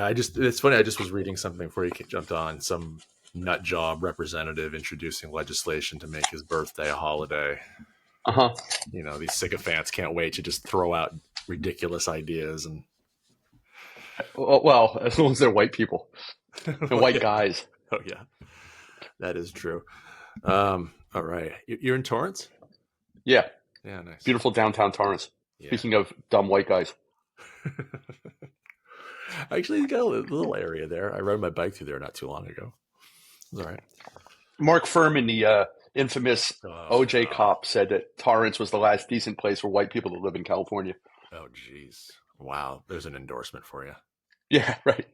it's funny. I just was reading something before you jumped on. Some nut job representative introducing legislation to make his birthday a holiday. Uh-huh. These sycophants can't wait to just throw out ridiculous ideas and Well, as long as they're white people and well, white yeah. guys. Oh yeah, that is true. All right, you're in Torrance. Yeah. Yeah, nice. Beautiful downtown Torrance. Yeah, Speaking of dumb white guys. actually, you got a little area there. I rode my bike through there not too long ago. It was all right. Mark Furman, the infamous Oh OJ no. cop, said that Torrance was the last decent place for white people to live in California. Oh geez. Wow. There's an endorsement for you. Yeah, right.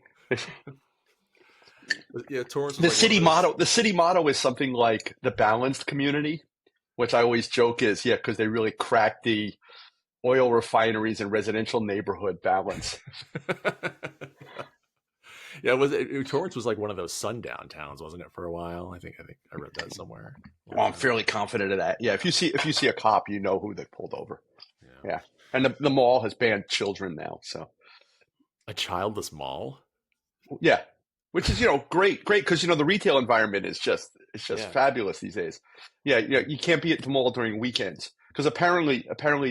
Yeah, Torrance was The like one of city those. motto, the city motto is something like the balanced community, which I always joke is, yeah, because they really cracked the oil refineries and residential neighborhood balance. Yeah, Torrance was like one of those sundown towns, wasn't it, for a while? I think I read that somewhere a long Well, I'm time ago. fairly confident of that. Yeah, if you see a cop, you know who they pulled over. Yeah. Yeah, and the mall has banned children now, so A childless mall? yeah, which is great because the retail environment is just Yeah. fabulous these days. Yeah, you can't be at the mall during weekends because apparently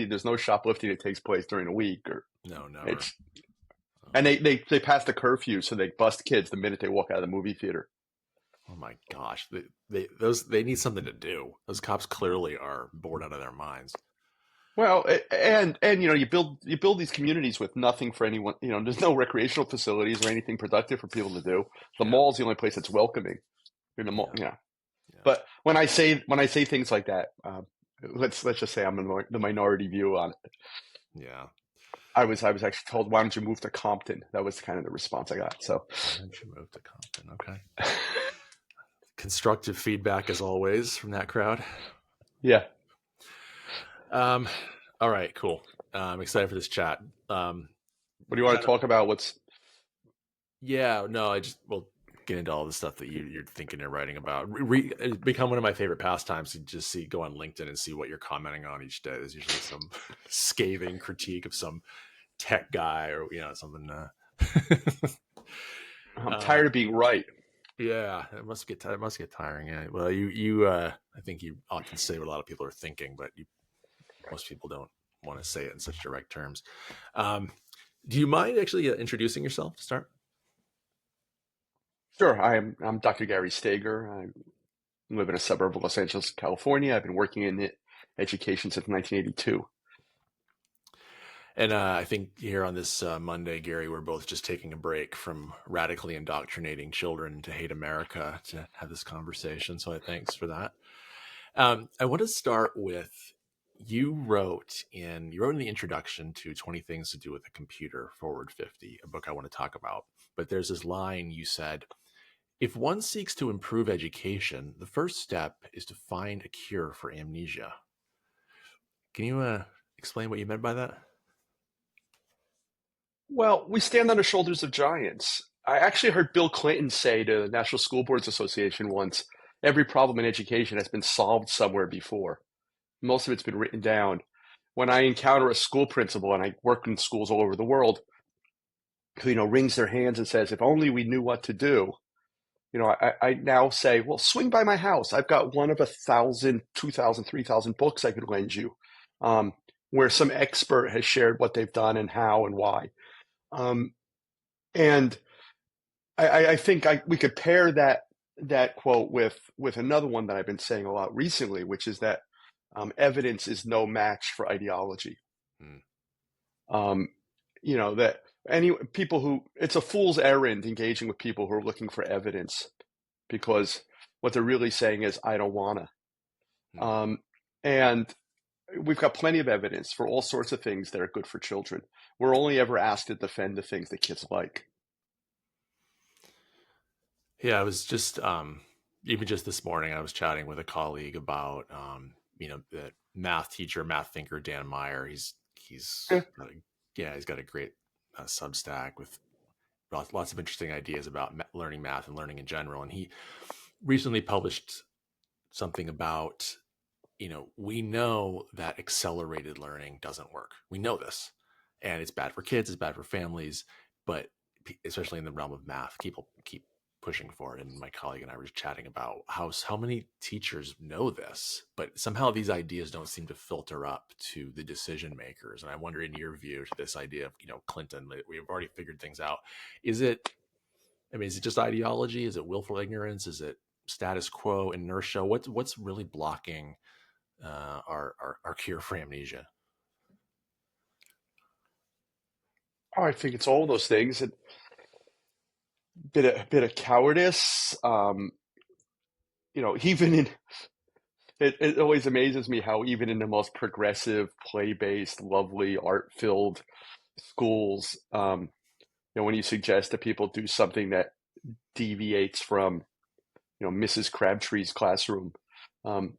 there's no shoplifting that takes place during the week or No, never. it's and they pass the curfew so they bust kids the minute they walk out of the movie theater. Oh my gosh. They need something to do. Those cops clearly are bored out of their minds. Well, and you build these communities with nothing for anyone. There's no recreational facilities or anything productive for people to do. The Yeah. mall's the only place that's welcoming. In the mall, Yeah. yeah. Yeah. But when I say things like that, let's just say I'm the minority view on it. Yeah. I was actually told, why don't you move to Compton? That was kind of the response I got. So, Why don't you move to Compton? Okay. Constructive feedback as always from that crowd. yeah, Um, all right, cool. I'm excited for this chat. what do you want to talk about? Yeah, no, we'll get into all the stuff that you're thinking and writing about. It's become one of my favorite pastimes to just go on LinkedIn and see what you're commenting on each day. There's usually some scathing critique of some tech guy or something. I'm uh, tired of being right. yeah, it must get tiring. Yeah. Well, I think you often say what a lot of people are thinking, but most people don't want to say it in such direct terms. Um, do you mind actually introducing yourself to start? Sure, I'm Dr. Gary Stager. I live in a suburb of Los Angeles, California. I've been working in education since 1982. And I think here on this Monday, Gary, we're both just taking a break from radically indoctrinating children to hate America to have this conversation. So thanks for that. I want to start with you wrote in the introduction to 20 Things to Do with a Computer, Forward 50, a book I want to talk about. But there's this line you said, if one seeks to improve education, the first step is to find a cure for amnesia. Can you explain what you meant by that? Well, we stand on the shoulders of giants. I actually heard Bill Clinton say to the National School Boards Association once, every problem in education has been solved somewhere before. Most of it's been written down. When I encounter a school principal, and I work in schools all over the world, who, wrings their hands and says, if only we knew what to do, I now say, well, swing by my house. I've got one of 1,000, 2,000, 3,000 books I could lend you, where some expert has shared what they've done and how and why. Um, and I think we could pair that quote with another one that I've been saying a lot recently, which is that evidence is no match for ideology. Hmm. Um, that people who it's a fool's errand engaging with people who are looking for evidence because what they're really saying is I don't wanna. Hmm. And we've got plenty of evidence for all sorts of things that are good for children. We're only ever asked to defend the things that kids like. Yeah, I was just even just this morning, I was chatting with a colleague about the math teacher, math thinker Dan Meyer. He's Yeah. he's got a great Substack with lots of interesting ideas about learning math and learning in general. And he recently published something about we know that accelerated learning doesn't work. We know this, and it's bad for kids, it's bad for families, but especially in the realm of math, people keep pushing for it. And my colleague and I were just chatting about how many teachers know this, but somehow these ideas don't seem to filter up to the decision makers. And I wonder, in your view, to this idea of, Clinton, we've already figured things out. Is it, is it just ideology? Is it willful ignorance? Is it status quo, inertia? What's really blocking our cure for amnesia? Oh, I think it's all those things. A bit of cowardice. Even in it always amazes me how even in the most progressive, play-based, lovely, art-filled schools, when you suggest that people do something that deviates from, Mrs. Crabtree's classroom, um,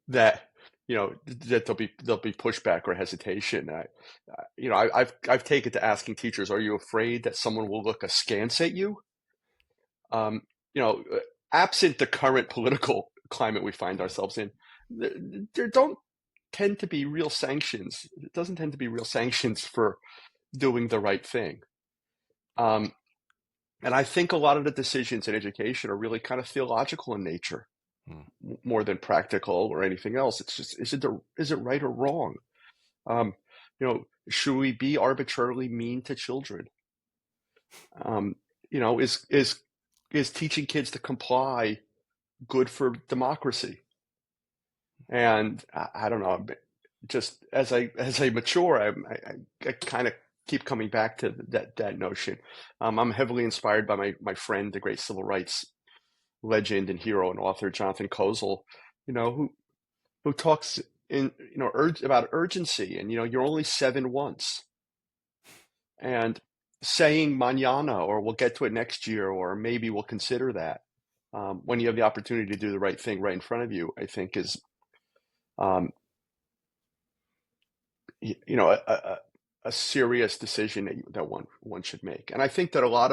that that there'll be pushback or hesitation. I've taken to asking teachers, "Are you afraid that someone will look askance at you?" Um, you know, Absent the current political climate we find ourselves in, there don't tend to be real sanctions. It doesn't tend to be real sanctions for doing the right thing. Um, and I think a lot of the decisions in education are really kind of theological in nature, Hmm. more than practical or anything else. It's just, is it right or wrong? Should we be arbitrarily mean to children? Um, is teaching kids to comply good for democracy? And I don't know. Just as I mature, I kind of keep coming back to that notion. I'm heavily inspired by my friend, the great civil rights legend and hero and author Jonathan Kozol, who talks about urgency, and you're only 7 once, and saying mañana, or we'll get to it next year, or maybe we'll consider that, when you have the opportunity to do the right thing right in front of you, I think is um, a serious decision that one should make. And I think that a lot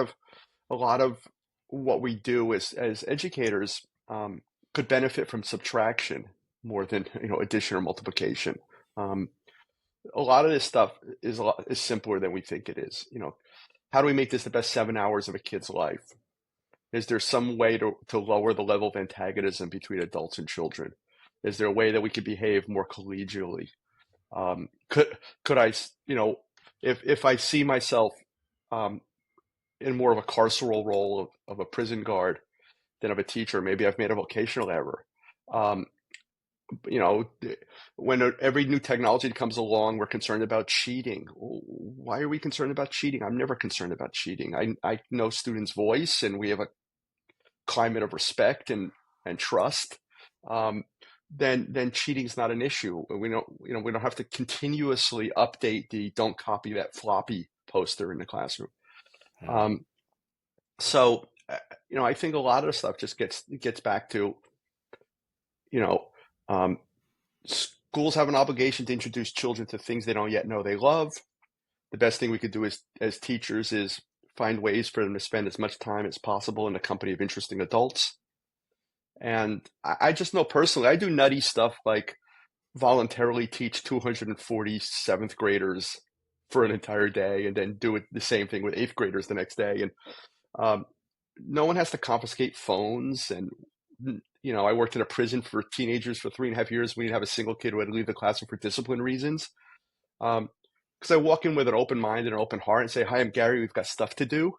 of what we do as educators, could benefit from subtraction more than addition or multiplication. Um, a lot of this stuff is simpler than we think it is. How do we make this the best 7 hours of a kid's life? Is there some way to lower the level of antagonism between adults and children? Is there a way that we could behave more collegially? Could I, if I see myself, um, in more of a carceral role of a prison guard than of a teacher, maybe I've made a vocational error. Um, you know, when every new technology that comes along, we're concerned about cheating. Why are we concerned about cheating? I'm never concerned about cheating. I know students' voice, and we have a climate of respect and trust. Um, then cheating's not an issue. We don't have to continuously update the "don't copy that floppy" poster in the classroom. Yeah. Um, so I think a lot of the stuff just gets back to, you know, um, schools have an obligation to introduce children to things they don't yet know they love. The best thing we could do as teachers is find ways for them to spend as much time as possible in the company of interesting adults. And I just know personally, I do nutty stuff like voluntarily teach 240 seventh graders for an entire day, and then do it the same thing with eighth graders the next day. And um, no one has to confiscate phones. And I worked in a prison for teenagers for 3.5 years. We didn't have a single kid who had to leave the classroom for discipline reasons. Because I walk in with an open mind and an open heart and say, "Hi, I'm Gary. We've got stuff to do."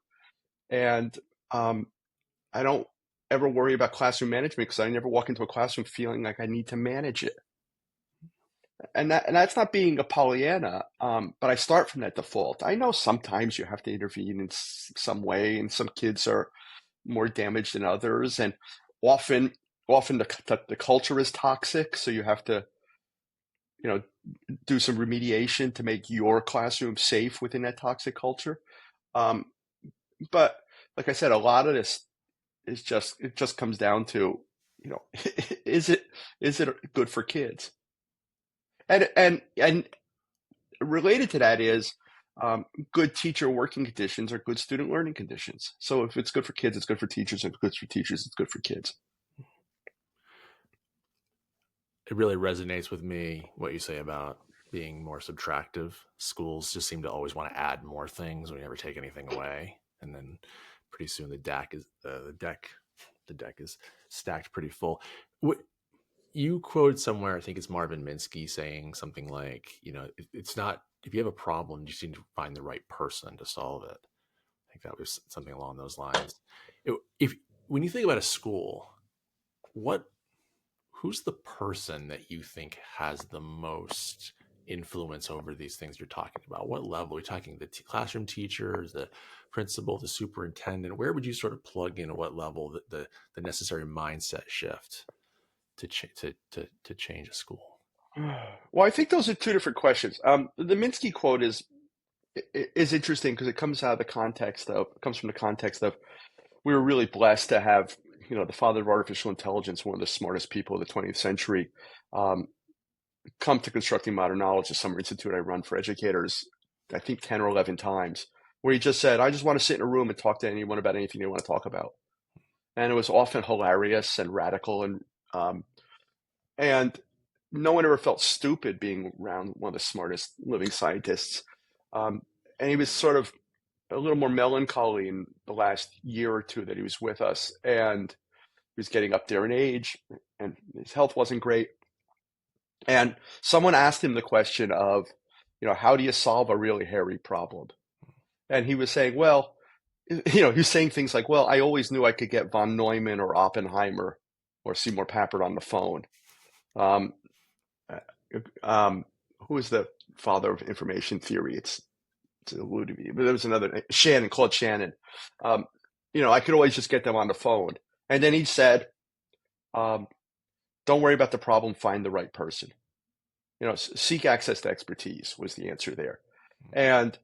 And I don't ever worry about classroom management, because I never walk into a classroom feeling like I need to manage it. And that's not being a Pollyanna, but I start from that default. I know sometimes you have to intervene in some way, and some kids are more damaged than others, and often the culture is toxic, so you have to you know do some remediation to make your classroom safe within that toxic culture. Um, but like I said, a lot of this it just comes down to, is it good for kids? And related to that is, good teacher working conditions are good student learning conditions. So if it's good for kids, it's good for teachers. If it's good for teachers, it's good for kids. It really resonates with me what you say about being more subtractive. Schools just seem to always want to add more things when you never take anything away. and then pretty soon the deck is stacked pretty full. You quoted somewhere, I think it's Marvin Minsky saying something like, it's not, if you have a problem, you just need to find the right person to solve it. I think that was something along those lines. If when you think about a school, what who's the person that you think has the most influence over these things you're talking about? What level? Are we talking the classroom teachers, the principal, the superintendent? Where would you sort of plug in at what level the necessary mindset shift to change a school? Well, I think those are two different questions. The Minsky quote is interesting because it comes from the context of we were really blessed to have, the father of artificial intelligence, one of the smartest people of the 20th century, come to Constructing Modern Knowledge, the summer institute I run for educators, I think 10 or 11 times, where he just said, I just want to sit in a room and talk to anyone about anything they want to talk about. And it was often hilarious and radical, and no one ever felt stupid being around one of the smartest living scientists. And he was sort of a little more melancholy in the last year or two that he was with us, and he was getting up there in age, and his health wasn't great. And someone asked him the question of, how do you solve a really hairy problem? And he was saying, well, he was saying things like, well, I always knew I could get von Neumann or Oppenheimer or Seymour Papert on the phone. Um, who is the father of information theory? It's eluded me, but there was another name, Claude Shannon. I could always just get them on the phone. And then he said, don't worry about the problem, find the right person. Seek access to expertise was the answer there. And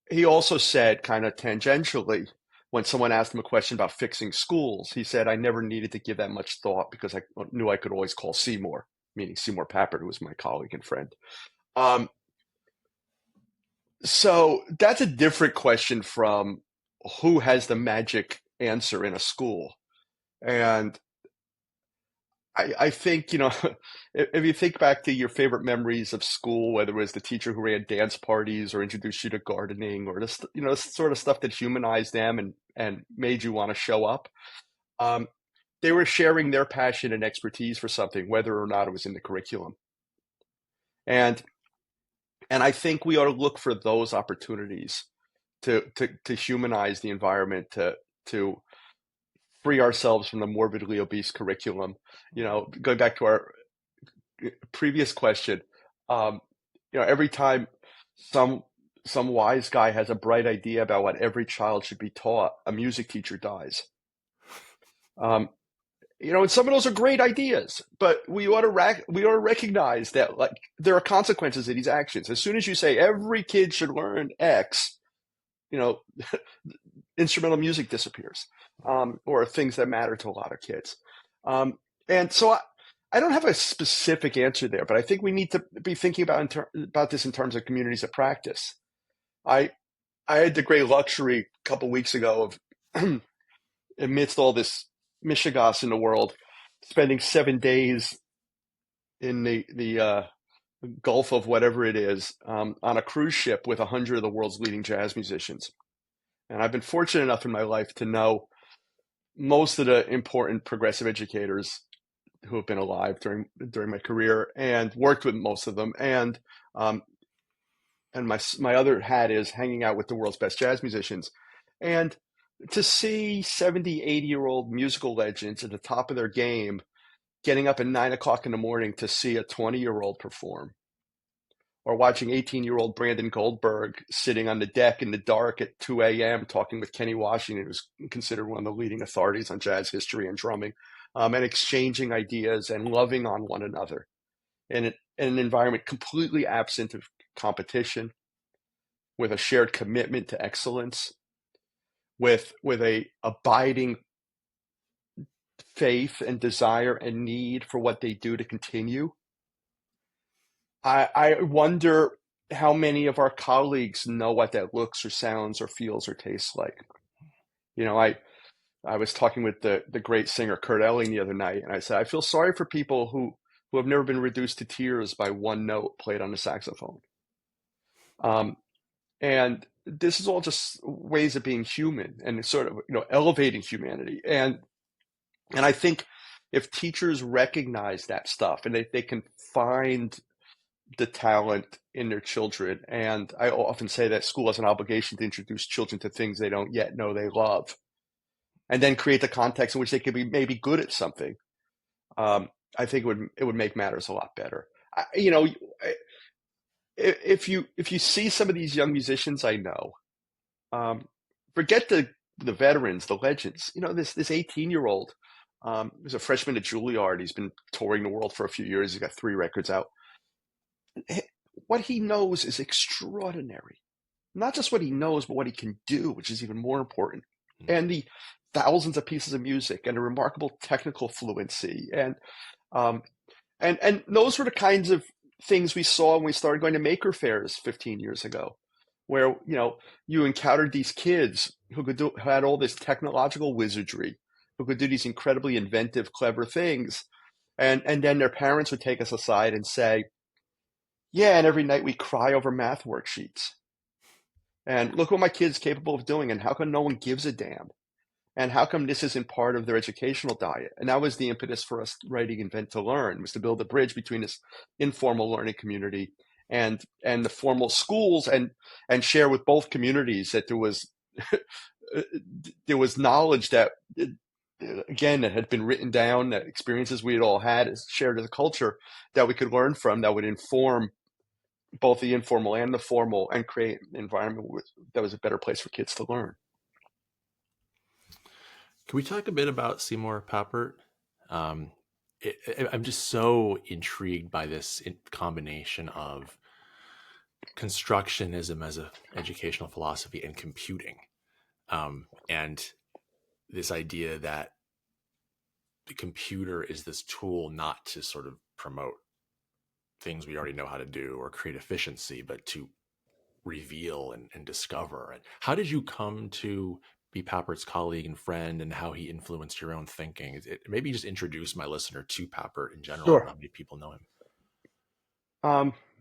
he also said, kind of tangentially, when someone asked him a question about fixing schools, he said, I never needed to give that much thought because I knew I could always call Seymour, meaning Seymour Papert, who was my colleague and friend. So that's a different question from who has the magic answer in a school. And I think, if you think back to your favorite memories of school, whether it was the teacher who ran dance parties or introduced you to gardening or this, sort of stuff that humanized them and made you want to show up, they were sharing their passion and expertise for something, whether or not it was in the curriculum. And I think we ought to look for those opportunities to humanize the environment, to free ourselves from the morbidly obese curriculum. Going back to our previous question, every time some wise guy has a bright idea about what every child should be taught, a music teacher dies. And some of those are great ideas, but we ought to recognize that there are consequences to these actions. As soon as you say every kid should learn X, instrumental music disappears, or things that matter to a lot of kids. And so I don't have a specific answer there, but I think we need to be thinking about this in terms of communities of practice. I had the great luxury a couple weeks ago of, amidst all this mishigas in the world, spending 7 days in the Gulf of whatever it is, on a cruise ship with 100 of the world's leading jazz musicians. And I've been fortunate enough in my life to know most of the important progressive educators who have been alive during my career, and worked with most of them. And my other hat is hanging out with the world's best jazz musicians. And to see 70, 80-year-old musical legends at the top of their game getting up at 9 o'clock in the morning to see a 20-year-old perform, or watching 18-year-old Brandon Goldberg sitting on the deck in the dark at 2 a.m. talking with Kenny Washington, who's considered one of the leading authorities on jazz history and drumming, and exchanging ideas and loving on one another in an environment completely absent of competition, with a shared commitment to excellence, with a abiding faith and desire and need for what they do to continue. I wonder how many of our colleagues know what that looks or sounds or feels or tastes like. I was talking with the great singer Kurt Elling the other night, and I said, I feel sorry for people who have never been reduced to tears by one note played on the saxophone. And this is all just ways of being human and sort of, elevating humanity. And I think if teachers recognize that stuff and they can find the talent in their children, and I often say that school has an obligation to introduce children to things they don't yet know they love, and then create the context in which they could be maybe good at something. I think it would make matters a lot better. If you see some of these young musicians I know, forget the veterans, the legends. This 18-year-old, who's a freshman at Juilliard. He's been touring the world for a few years. He's got 3 records out. What he knows is extraordinary. Not just what he knows, but what he can do, which is even more important. And the thousands of pieces of music and a remarkable technical fluency. And those were the kinds of things we saw when we started going to maker fairs 15 years ago, where you encountered these kids who had all this technological wizardry, who could do these incredibly inventive, clever things, and then their parents would take us aside and say, "Yeah, and every night we cry over math worksheets, and look what my kid's capable of doing, and how come no one gives a damn, and how come this isn't part of their educational diet?" And that was the impetus for us writing Invent to Learn, was to build a bridge between this informal learning community and the formal schools, and share with both communities that there was there was knowledge that, again, that had been written down, that experiences we had all had as shared as a culture, that we could learn from, that would inform both the informal and the formal, and create an environment that was a better place for kids to learn. Can we talk a bit about Seymour Papert? I'm just so intrigued by this combination of constructionism as an educational philosophy and computing, and this idea that the computer is this tool not to sort of promote things we already know how to do or create efficiency, but to reveal and discover. And how did you come to be Papert's colleague and friend, and how he influenced your own thinking? Maybe just introduce my listener to Papert in general. Sure. How many people know him?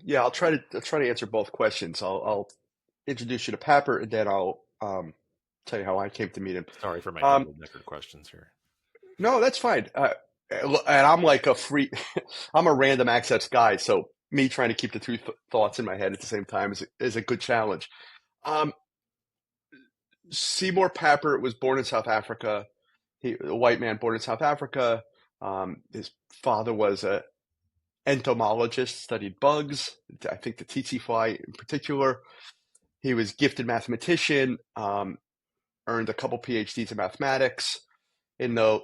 Yeah, I'll try to answer both questions. I'll introduce you to Papert, and then I'll tell you how I came to meet him. Sorry for my double-decker questions here. No, that's fine. And I'm like I'm a random access guy, so me trying to keep the two thoughts in my head at the same time is a good challenge. Seymour Papert was born in South Africa. A white man born in South Africa. His father was a entomologist, studied bugs, I think the tsetse fly in particular. He was a gifted mathematician, earned a couple PhDs in mathematics. In the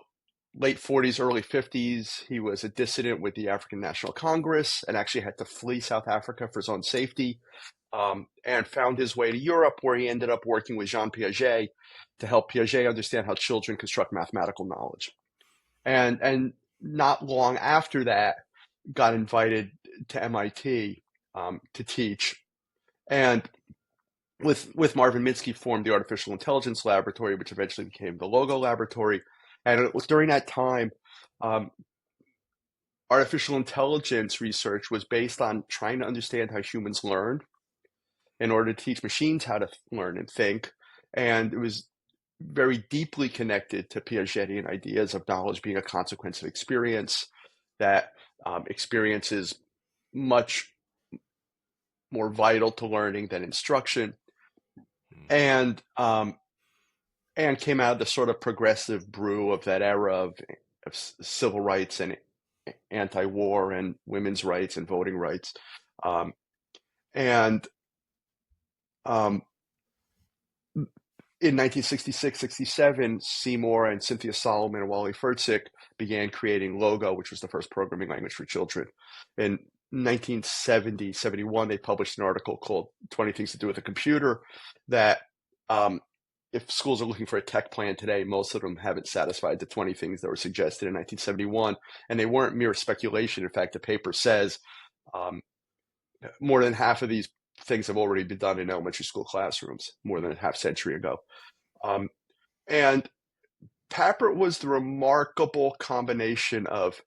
late 40s, early 50s, he was a dissident with the African National Congress and actually had to flee South Africa for his own safety, and found his way to Europe, where he ended up working with Jean Piaget to help Piaget understand how children construct mathematical knowledge. And not long after that, got invited to MIT to teach, and with Marvin Minsky formed the Artificial Intelligence Laboratory, which eventually became the Logo Laboratory. And it was during that time, artificial intelligence research was based on trying to understand how humans learn in order to teach machines how to learn and think. And it was very deeply connected to Piagetian ideas of knowledge being a consequence of experience, that experience is much more vital to learning than instruction, and came out of the sort of progressive brew of that era of civil rights and anti-war and women's rights and voting rights. In 1966-67, Seymour and Cynthia Solomon and Wally Furtzik began creating Logo, which was the first programming language for children. In 1970-71, they published an article called 20 Things to Do with a Computer that, if schools are looking for a tech plan today, most of them haven't satisfied the 20 things that were suggested in 1971, and they weren't mere speculation. In fact, the paper says more than half of these things have already been done in elementary school classrooms more than a half century ago. And Papert was the remarkable combination of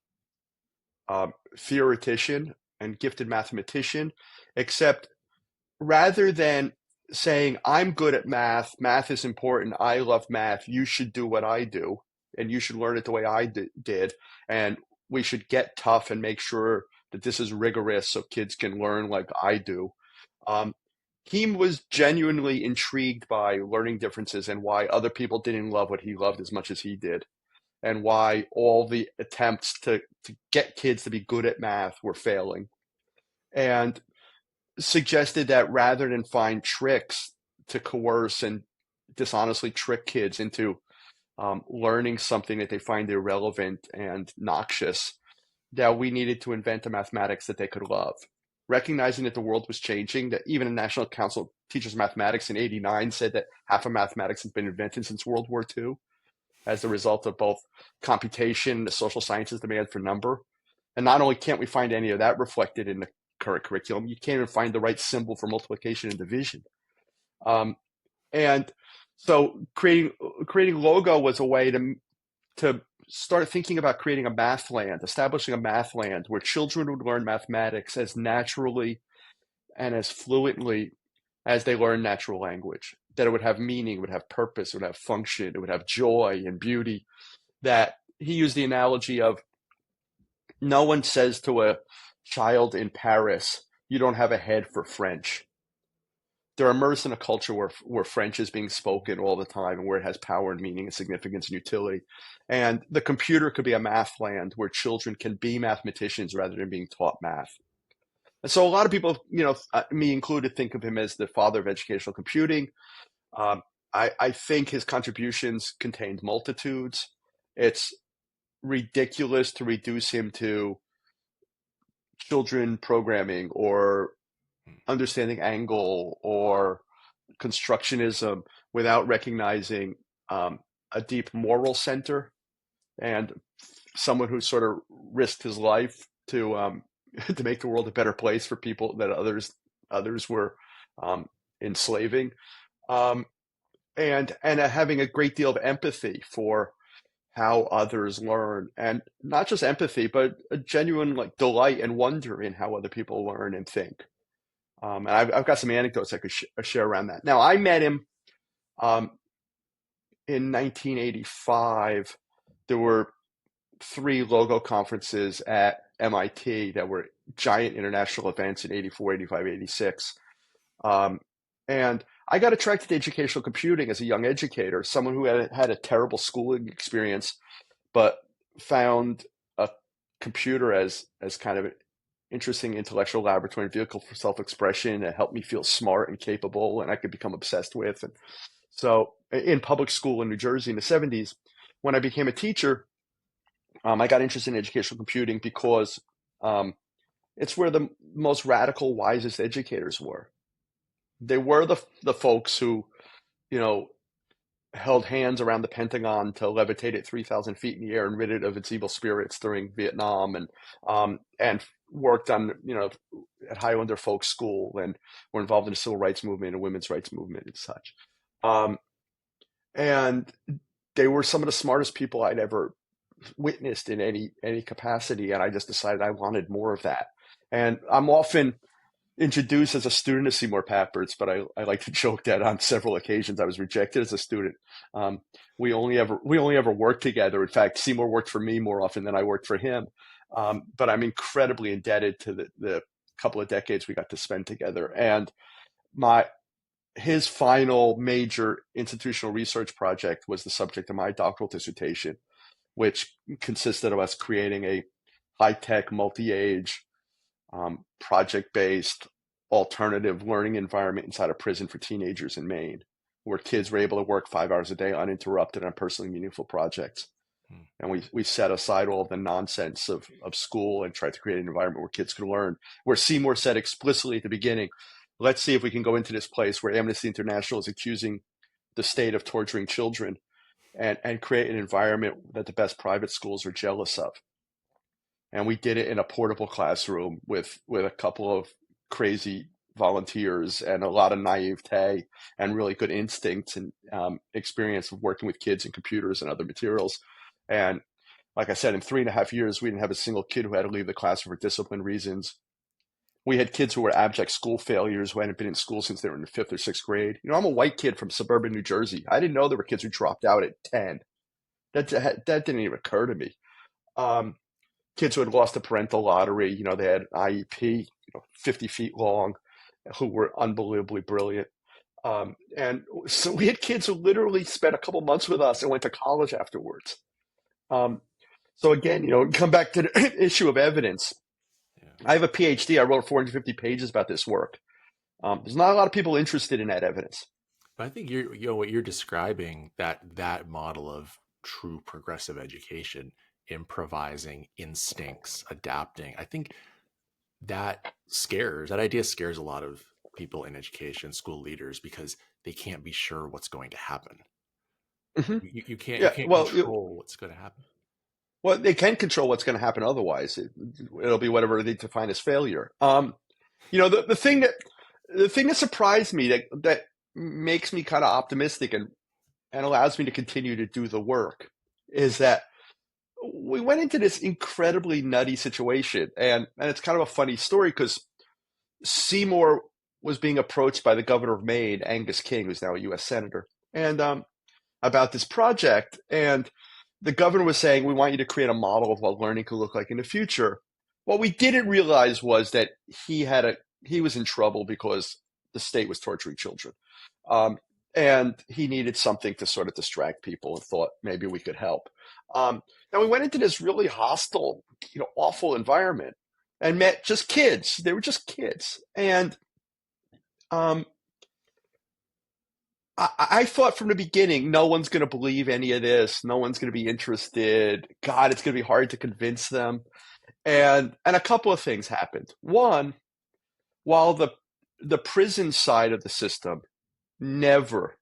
theoretician and gifted mathematician, except rather than saying, I'm good at math, math is important, I love math, you should do what I do, and you should learn it the way I did, and we should get tough and make sure that this is rigorous so kids can learn like I do. Um, he was genuinely intrigued by learning differences and why other people didn't love what he loved as much as he did, and why all the attempts to get kids to be good at math were failing. And suggested that rather than find tricks to coerce and dishonestly trick kids into learning something that they find irrelevant and noxious, that we needed to invent a mathematics that they could love. Recognizing that the world was changing, that even the National Council of Teachers of Mathematics in '89 said that half of mathematics has been invented since World War II as a result of both computation and the social sciences demand for number. And not only can't we find any of that reflected in the current curriculum, you can't even find the right symbol for multiplication and division. Um, and so creating Logo was a way to start thinking about creating a math land, establishing a math land where children would learn mathematics as naturally and as fluently as they learn natural language. That it would have meaning, it would have purpose, it would have function, it would have joy and beauty. That he used the analogy of, no one says to a child in Paris, you don't have a head for French. They're immersed in a culture where French is being spoken all the time and where it has power and meaning and significance and utility. And the computer could be a math land where children can be mathematicians rather than being taught math. And so a lot of people, me included, think of him as the father of educational computing. I think his contributions contained multitudes. It's ridiculous to reduce him to children programming or understanding angle or constructionism without recognizing a deep moral center and someone who sort of risked his life to to make the world a better place for people that others were enslaving, and having a great deal of empathy for how others learn, and not just empathy, but a genuine like delight and wonder in how other people learn and think. And I've got some anecdotes I could share around that. Now, I met him in 1985. There were 3 Logo conferences at MIT that were giant international events in '84, '85, '86. And I got attracted to educational computing as a young educator, someone who had a terrible schooling experience, but found a computer as kind of an interesting intellectual laboratory and vehicle for self-expression that helped me feel smart and capable and I could become obsessed with. And so in public school in New Jersey in the '70s, when I became a teacher, I got interested in educational computing because it's where the most radical, wisest educators were. They were the folks who, held hands around the Pentagon to levitate it 3,000 feet in the air and rid it of its evil spirits during Vietnam, and worked on, at Highlander Folk School, and were involved in the civil rights movement and women's rights movement and such. And they were some of the smartest people I'd ever witnessed in any capacity, and I just decided I wanted more of that. And I'm often introduced as a student of Seymour Papert's, but I like to joke that on several occasions I was rejected as a student. We only ever worked together. In fact, Seymour worked for me more often than I worked for him. But I'm incredibly indebted to the couple of decades we got to spend together. And his final major institutional research project was the subject of my doctoral dissertation, which consisted of us creating a high-tech, multi-age, project-based alternative learning environment inside a prison for teenagers in Maine, where kids were able to work 5 hours a day uninterrupted on personally meaningful projects. And we set aside all of the nonsense of school and tried to create an environment where kids could learn, where Seymour said explicitly at the beginning, let's see if we can go into this place where Amnesty International is accusing the state of torturing children, and create an environment that the best private schools are jealous of. And we did it in a portable classroom with a couple of crazy volunteers and a lot of naivete and really good instincts and experience of working with kids and computers and other materials. And like I said, in 3.5 years, we didn't have a single kid who had to leave the classroom for discipline reasons. We had kids who were abject school failures who hadn't been in school since they were in the fifth or sixth grade. You know, I'm a white kid from suburban New Jersey. I didn't know there were kids who dropped out at 10. That didn't even occur to me. Um, Kids who had lost the parental lottery, you know, they had an IEP, 50 feet long, who were unbelievably brilliant. And so we had kids who literally spent a couple months with us and went to college afterwards. Um, so again, come back to the issue of evidence. Yeah. I have a PhD. I wrote 450 pages about this work. There's not a lot of people interested in that evidence. But I think what you're describing, that model of true progressive education, improvising, instincts, adapting. I think that idea scares a lot of people in education, school leaders, because they can't be sure what's going to happen. Hmm. You Yeah, can't well, control what's going to happen. well, they can control what's going to happen otherwise. It'll be whatever they define as failure. The thing that surprised me that makes me kind of optimistic and allows me to continue to do the work is that we went into this incredibly nutty situation, and it's kind of a funny story because Seymour was being approached by the governor of Maine, Angus King, who's now a U.S. senator, and about this project. And the governor was saying, we want you to create a model of what learning could look like in the future. What we didn't realize was that he was in trouble because the state was torturing children. And he needed something to sort of distract people, and thought maybe we could help. Now we went into this really hostile, awful environment and met just kids. They were just kids. And um, I thought from the beginning, no one's going to believe any of this. No one's going to be interested. God, it's going to be hard to convince them. And a couple of things happened. One, while the prison side of the system never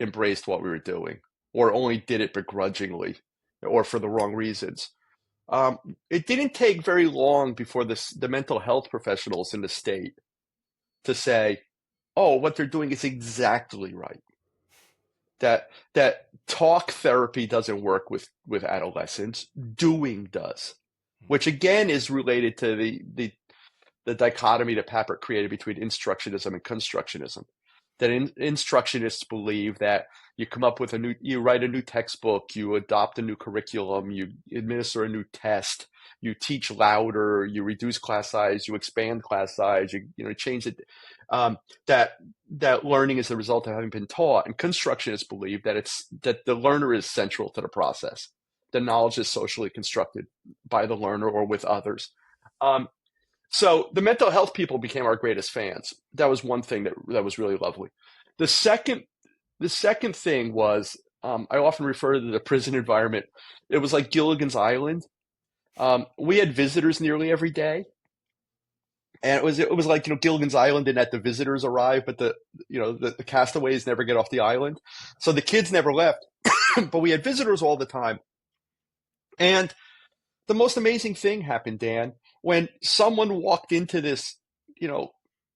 embraced what we were doing, or only did it begrudgingly, or for the wrong reasons, it didn't take very long before the mental health professionals in the state to say, "Oh, what they're doing is exactly right. That talk therapy doesn't work with adolescents. Doing does," which again is related to the dichotomy that Papert created between instructionism and constructionism. That instructionists believe that you write a new textbook, you adopt a new curriculum, you administer a new test, you teach louder, you reduce class size, you expand class size, you change it. That learning is the result of having been taught. And constructionists believe that the learner is central to the process. The knowledge is socially constructed by the learner or with others. So the mental health people became our greatest fans. That was one thing that was really lovely. The second thing was, I often refer to the prison environment. It was like Gilligan's Island. We had visitors nearly every day, and it was like Gilligan's Island in that the visitors arrive, but the castaways never get off the island. So the kids never left, but we had visitors all the time. And the most amazing thing happened, Dan, when someone walked into this,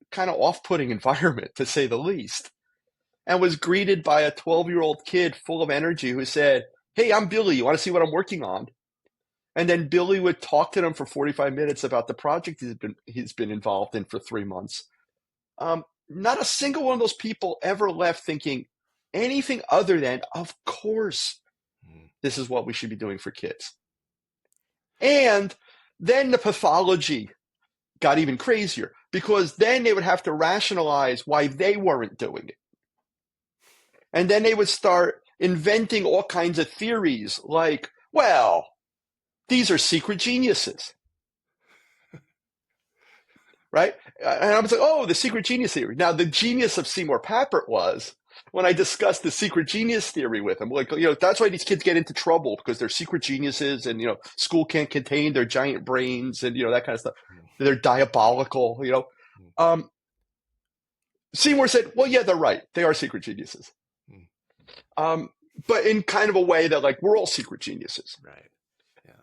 kind of off-putting environment, to say the least, and was greeted by a 12-year-old kid full of energy who said, "Hey, I'm Billy. You want to see what I'm working on?" And then Billy would talk to them for 45 minutes about the project he's been involved in for 3 months. Not a single one of those people ever left thinking anything other than, of course, this is what we should be doing for kids. And then the pathology got even crazier, because then they would have to rationalize why they weren't doing it. And then they would start inventing all kinds of theories like, well, these are secret geniuses. Right? And I was like, oh, the secret genius theory. Now, the genius of Seymour Papert was when I discussed the secret genius theory with him. Like, that's why these kids get into trouble, because they're secret geniuses, and, school can't contain their giant brains, and, that kind of stuff. They're diabolical, Seymour said, well, yeah, they're right. They are secret geniuses. But in kind of a way that, like, we're all secret geniuses. Right.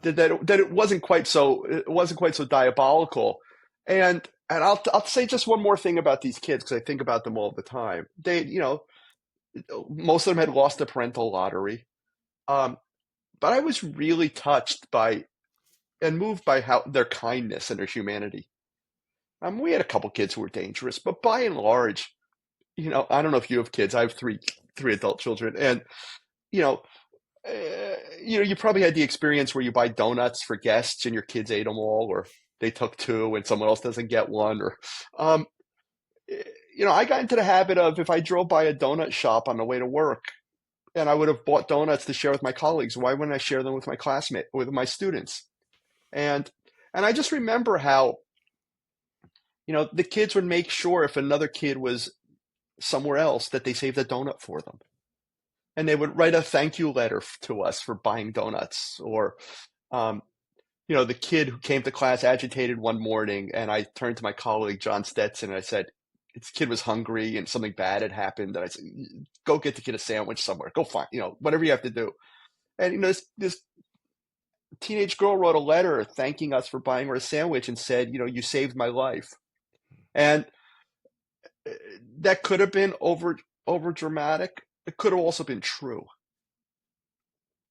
Yeah. That it wasn't quite so diabolical. And I'll say just one more thing about these kids, because I think about them all the time. They, most of them had lost the parental lottery. But I was really touched by and moved by how their kindness and their humanity. We had a couple kids who were dangerous, but by and large, I don't know if you have kids. I have three adult children, and you know, you probably had the experience where you buy donuts for guests and your kids ate them all, or they took two and someone else doesn't get one, or um, I got into the habit of if I drove by a donut shop on the way to work and I would have bought donuts to share with my colleagues, why wouldn't I share them with my classmate, with my students? And I just remember how, the kids would make sure if another kid was somewhere else that they saved a donut for them. And they would write a thank you letter to us for buying donuts. Or, um, the kid who came to class agitated one morning, and I turned to my colleague, John Stetson, and I said, this kid was hungry and something bad had happened. And I said, go get the kid a sandwich somewhere. Go find, whatever you have to do. And, this teenage girl wrote a letter thanking us for buying her a sandwich and said, you saved my life. And that could have been over dramatic. It could have also been true.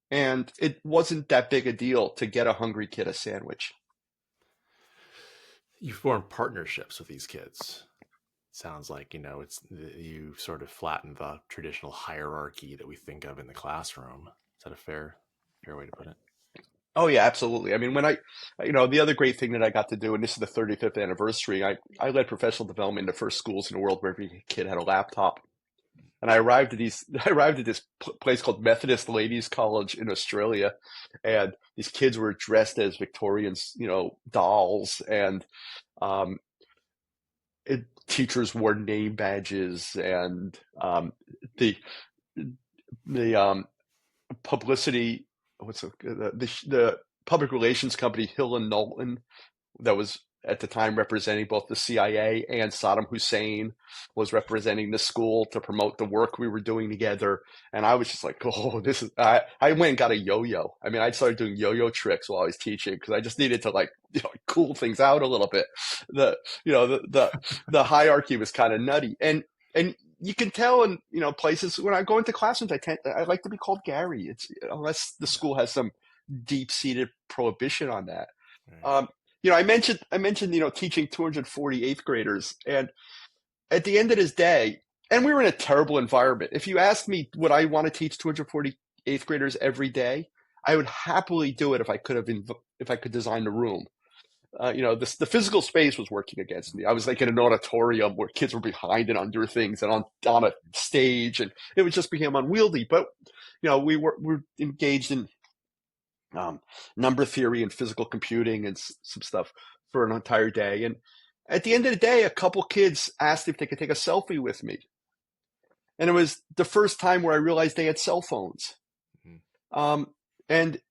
And it wasn't that big a deal to get a hungry kid a sandwich. You form partnerships with these kids. Sounds like, it's you sort of flatten the traditional hierarchy that we think of in the classroom. Is that a fair way to put it? Oh yeah, absolutely. I mean, the other great thing that I got to do, and this is the 35th anniversary, I led professional development in the first schools in the world where every kid had a laptop. And I arrived at this place called Methodist Ladies College in Australia, and these kids were dressed as Victorian, dolls, and um, teachers wore name badges, and the publicity, the public relations company Hill and Knowlton, that was at the time representing both the CIA and Saddam Hussein, was representing the school to promote the work we were doing together. And I was just like, oh, this is, I went and got a yo-yo. I mean, I started doing yo-yo tricks while I was teaching because I just needed to cool things out a little bit. The hierarchy was kind of nutty. And you can tell in, places when I go into classrooms, I like to be called Gary. It's unless the school has some deep-seated prohibition on that. Right. I mentioned, teaching 240 eighth graders, and at the end of this day, and we were in a terrible environment. If you asked me, would I want to teach 240 eighth graders every day? I would happily do it if I could design the room. The physical space was working against me. I was like in an auditorium where kids were behind and under things and on a stage, and it was just became unwieldy. But, we're engaged in number theory and physical computing and some stuff for an entire day. And at the end of the day, a couple kids asked if they could take a selfie with me. And it was the first time where I realized they had cell phones. Mm-hmm. And,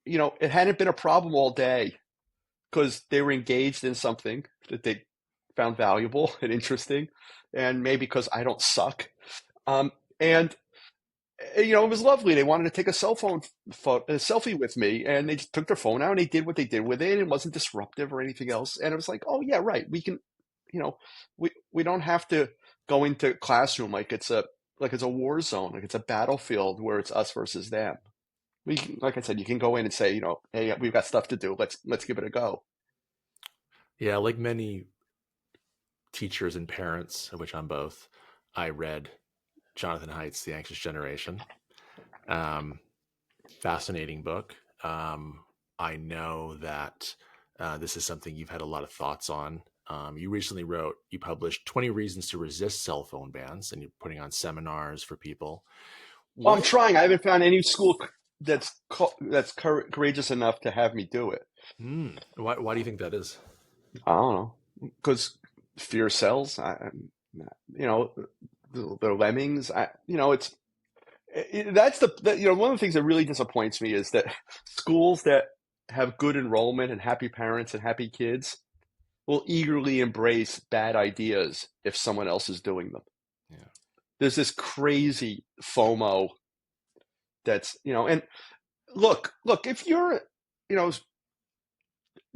it hadn't been a problem all day because they were engaged in something that they found valuable and interesting. And maybe because I don't suck. And it was lovely. They wanted to take a selfie with me, and they just took their phone out and they did what they did with it. And it wasn't disruptive or anything else. And it was like, oh yeah, right. We can, we don't have to go into classroom like it's a war zone, like it's a battlefield where it's us versus them. We can, like I said, you can go in and say, hey, we've got stuff to do. Let's give it a go. Yeah, like many teachers and parents, of which I'm both, I read Jonathan Haidt's The Anxious Generation. Fascinating book. I know that this is something you've had a lot of thoughts on. You recently you published 20 Reasons to Resist Cell Phone Bans, and you're putting on seminars for people. Well, I'm trying. I haven't found any school that's courageous enough to have me do it. Why do you think that is? I don't know. Because fear sells. The lemmings. That's one of the things that really disappoints me is that schools that have good enrollment and happy parents and happy kids will eagerly embrace bad ideas if someone else is doing them. Yeah. There's this crazy FOMO that's, and look, if you're,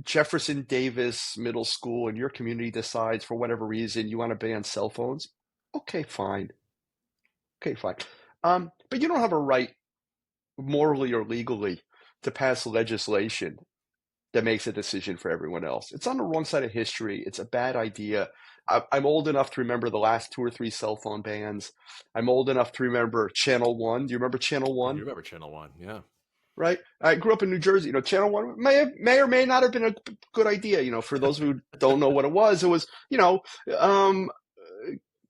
Jefferson Davis Middle School and your community decides for whatever reason you want to ban cell phones, okay, fine. But you don't have a right morally or legally to pass legislation that makes a decision for everyone else. It's on the wrong side of history. It's a bad idea. I'm old enough to remember the last 2 or 3 cell phone bans. I'm old enough to remember Channel One. Do you remember Channel I do One? remember Channel One. Yeah. Right? I grew up in New Jersey. Channel One may or may not have been a good idea. For those who don't know what it was, um,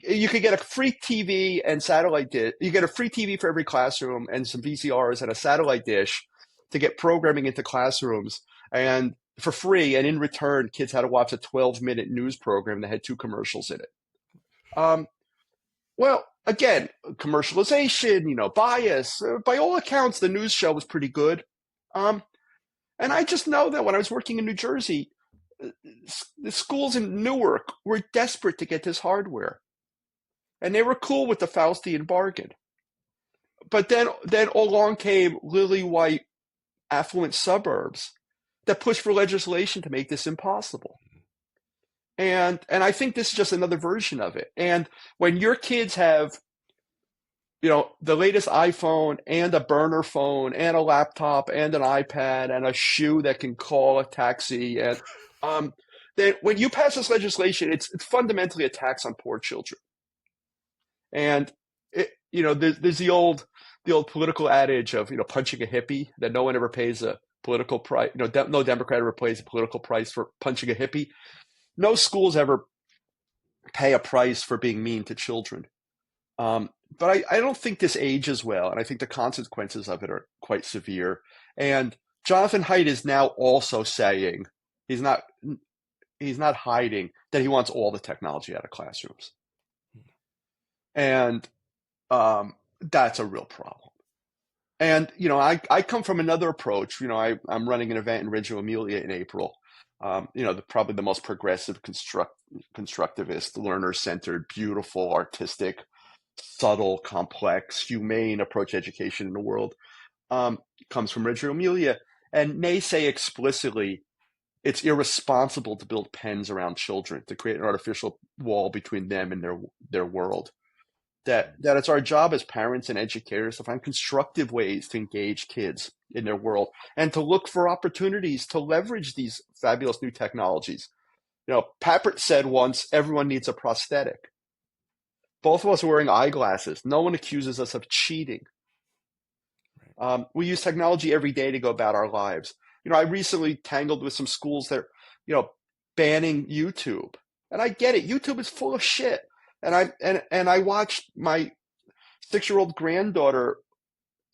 you could get a free TV and satellite dish. You get a free TV for every classroom and some VCRs and a satellite dish to get programming into classrooms and for free. And in return, kids had to watch a 12-minute news program that had 2 commercials in it. Well, again, commercialization, bias. By all accounts, the news show was pretty good. And I just know that when I was working in New Jersey, the schools in Newark were desperate to get this hardware. And they were cool with the Faustian bargain. But then along came lily white affluent suburbs that pushed for legislation to make this impossible. And I think this is just another version of it. And when your kids have, the latest iPhone and a burner phone and a laptop and an iPad and a shoe that can call a taxi, and then when you pass this legislation, it's fundamentally a tax on poor children. And there's the old political adage of punching a hippie, that no one ever pays a political price. No Democrat ever pays a political price for punching a hippie. No schools ever pay a price for being mean to children. But I don't think this ages well, and I think the consequences of it are quite severe. And Jonathan Haidt is now also saying he's not hiding that he wants all the technology out of classrooms. And that's a real problem. And, I come from another approach. I'm running an event in Reggio Emilia in April. Probably the most progressive, constructivist, learner-centered, beautiful, artistic, subtle, complex, humane approach to education in the world, comes from Reggio Emilia. And they say explicitly it's irresponsible to build pens around children, to create an artificial wall between them and their world. That it's our job as parents and educators to find constructive ways to engage kids in their world and to look for opportunities to leverage these fabulous new technologies. Papert said once, everyone needs a prosthetic. Both of us are wearing eyeglasses. No one accuses us of cheating. We use technology every day to go about our lives. I recently tangled with some schools that are, banning YouTube. And I get it. YouTube is full of shit. And I watched my 6-year-old granddaughter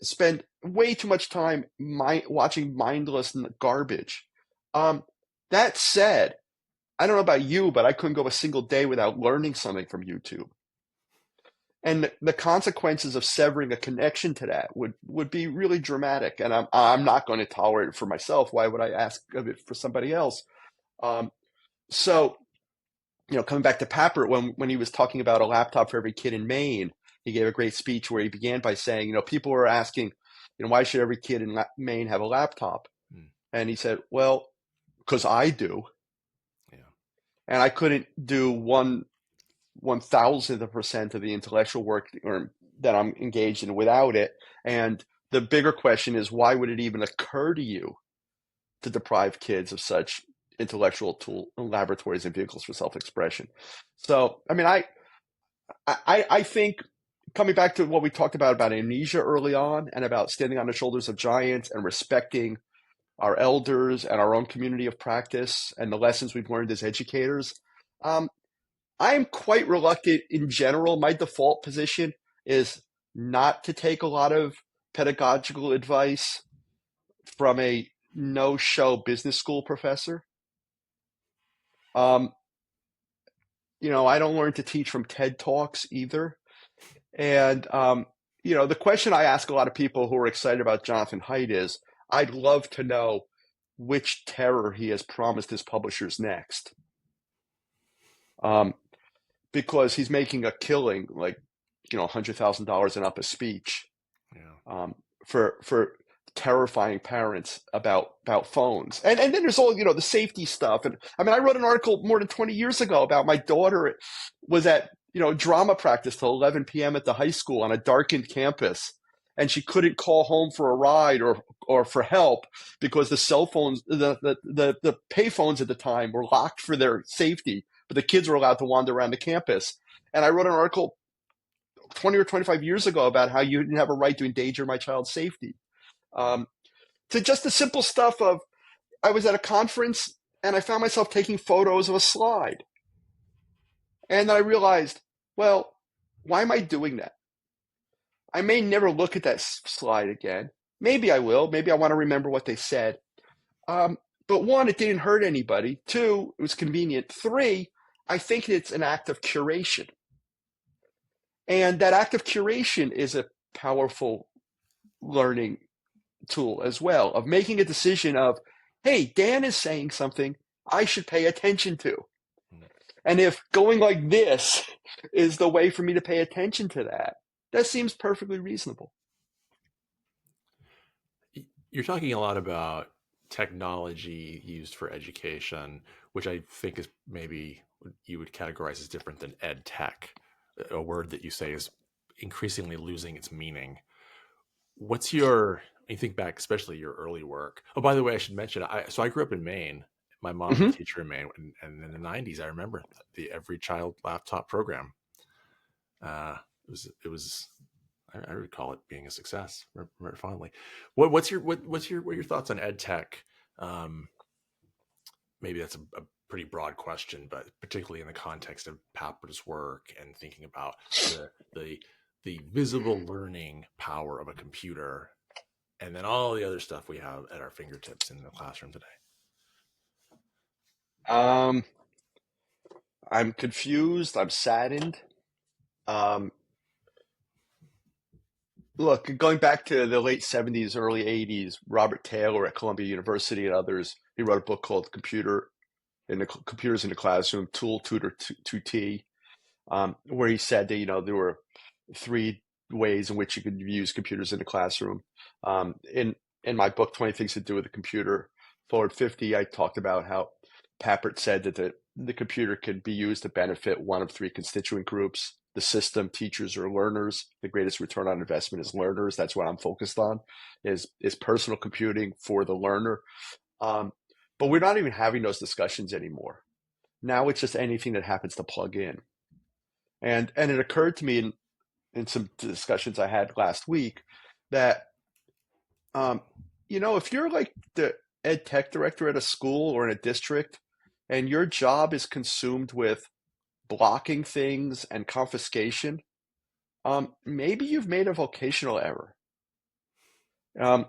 spend way too much time watching mindless garbage. That said, I don't know about you, but I couldn't go a single day without learning something from YouTube. And the consequences of severing a connection to that would be really dramatic. And I'm not going to tolerate it for myself. Why would I ask of it for somebody else? So, coming back to Papert, when he was talking about a laptop for every kid in Maine, he gave a great speech where he began by saying, people were asking, why should every kid in Maine have a laptop? And he said, well, because I do. Yeah. And I couldn't do 1,000% of the intellectual work that I'm engaged in without it. And the bigger question is, why would it even occur to you to deprive kids of such intellectual tool laboratories and vehicles for self-expression? So, I think, coming back to what we talked about amnesia early on and about standing on the shoulders of giants and respecting our elders and our own community of practice and the lessons we've learned as educators, I'm quite reluctant in general. My default position is not to take a lot of pedagogical advice from a no-show business school professor. I don't learn to teach from TED Talks either. And, the question I ask a lot of people who are excited about Jonathan Haidt is, I'd love to know which terror he has promised his publishers next. Because he's making a killing, like, $100,000 and up a speech, for terrifying parents about phones. And then there's all, the safety stuff. And I wrote an article more than 20 years ago about my daughter was at, drama practice till 11 p.m. at the high school on a darkened campus. and she couldn't call home for a ride or for help because the cell phones, the pay phones at the time were locked for their safety, but the kids were allowed to wander around the campus. And I wrote an article 20 or 25 years ago about how you didn't have a right to endanger my child's safety. To just the simple stuff of, I was at a conference and I found myself taking photos of a slide. And then I realized, well, why am I doing that? I may never look at that slide again. Maybe I will. Maybe I want to remember what they said. But one, it didn't hurt anybody. Two, it was convenient. Three, I think it's an act of curation. And that act of curation is a powerful learning tool as well, of making a decision of, hey, Dan is saying something I should pay attention to. And if going like this is the way for me to pay attention to that, that seems perfectly reasonable. You're talking a lot about technology used for education, which I think is maybe you would categorize as different than ed tech, a word that you say is increasingly losing its meaning. What's your, you think back, especially your early work? Oh, by the way, I should mention, I grew up in Maine. My mom's a teacher in Maine, and in the '90s, I remember the Every Child laptop program. It was. I recall it being a success very fondly. What are your thoughts on ed tech? Maybe that's a pretty broad question, but particularly in the context of Papert's work and thinking about the visible learning power of a computer, and then all the other stuff we have at our fingertips in the classroom today. I'm confused. I'm saddened. Look, going back to the late 70s, early 80s, Robert Taylor at Columbia University and others, he wrote a book called Computers in the Classroom, Tool, Tutor, 2T, where he said that, there were three ways in which you could use computers in the classroom. In my book, 20 Things to Do with a Computer, Forward 50, I talked about how Papert said that the computer could be used to benefit one of three constituent groups: the system, teachers, or learners. The greatest return on investment is learners. That's what I'm focused on, is personal computing for the learner. But we're not even having those discussions anymore. Now it's just anything that happens to plug in. And it occurred to me in some discussions I had last week that, if you're like the ed tech director at a school or in a district, and your job is consumed with blocking things and confiscation, maybe you've made a vocational error. The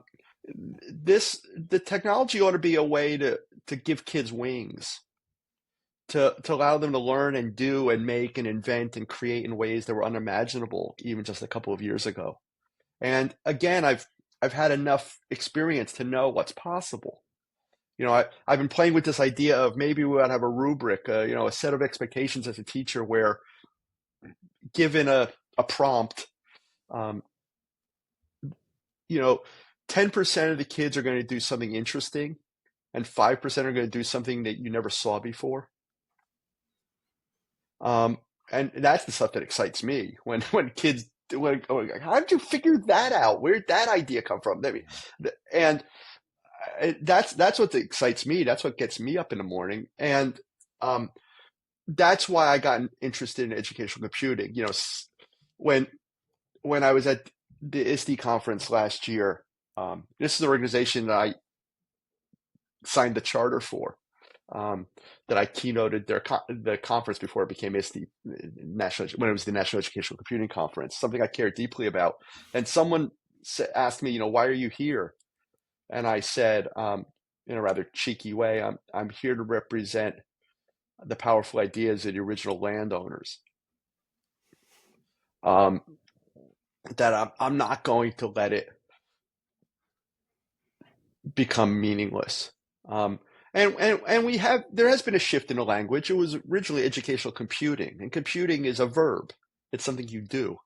technology ought to be a way to give kids wings, to allow them to learn and do and make and invent and create in ways that were unimaginable even just a couple of years ago. And again, I've had enough experience to know what's possible. I've been playing with this idea of maybe we ought to have a rubric, a set of expectations as a teacher where, given a prompt, 10% of the kids are going to do something interesting and 5% are going to do something that you never saw before. And that's the stuff that excites me when kids, how did you figure that out? Where did that idea come from? And that's what excites me. That's what gets me up in the morning. And that's why I got interested in educational computing. When I was at the ISTE conference last year, this is the organization that I signed the charter for, that I keynoted the conference before it became ISTE, when it was the National Educational Computing Conference, something I care deeply about. And someone asked me, why are you here? And I said, in a rather cheeky way, I'm here to represent the powerful ideas of the original landowners. That I'm not going to let it become meaningless. And there has been a shift in the language. It was originally educational computing, and computing is a verb. It's something you do.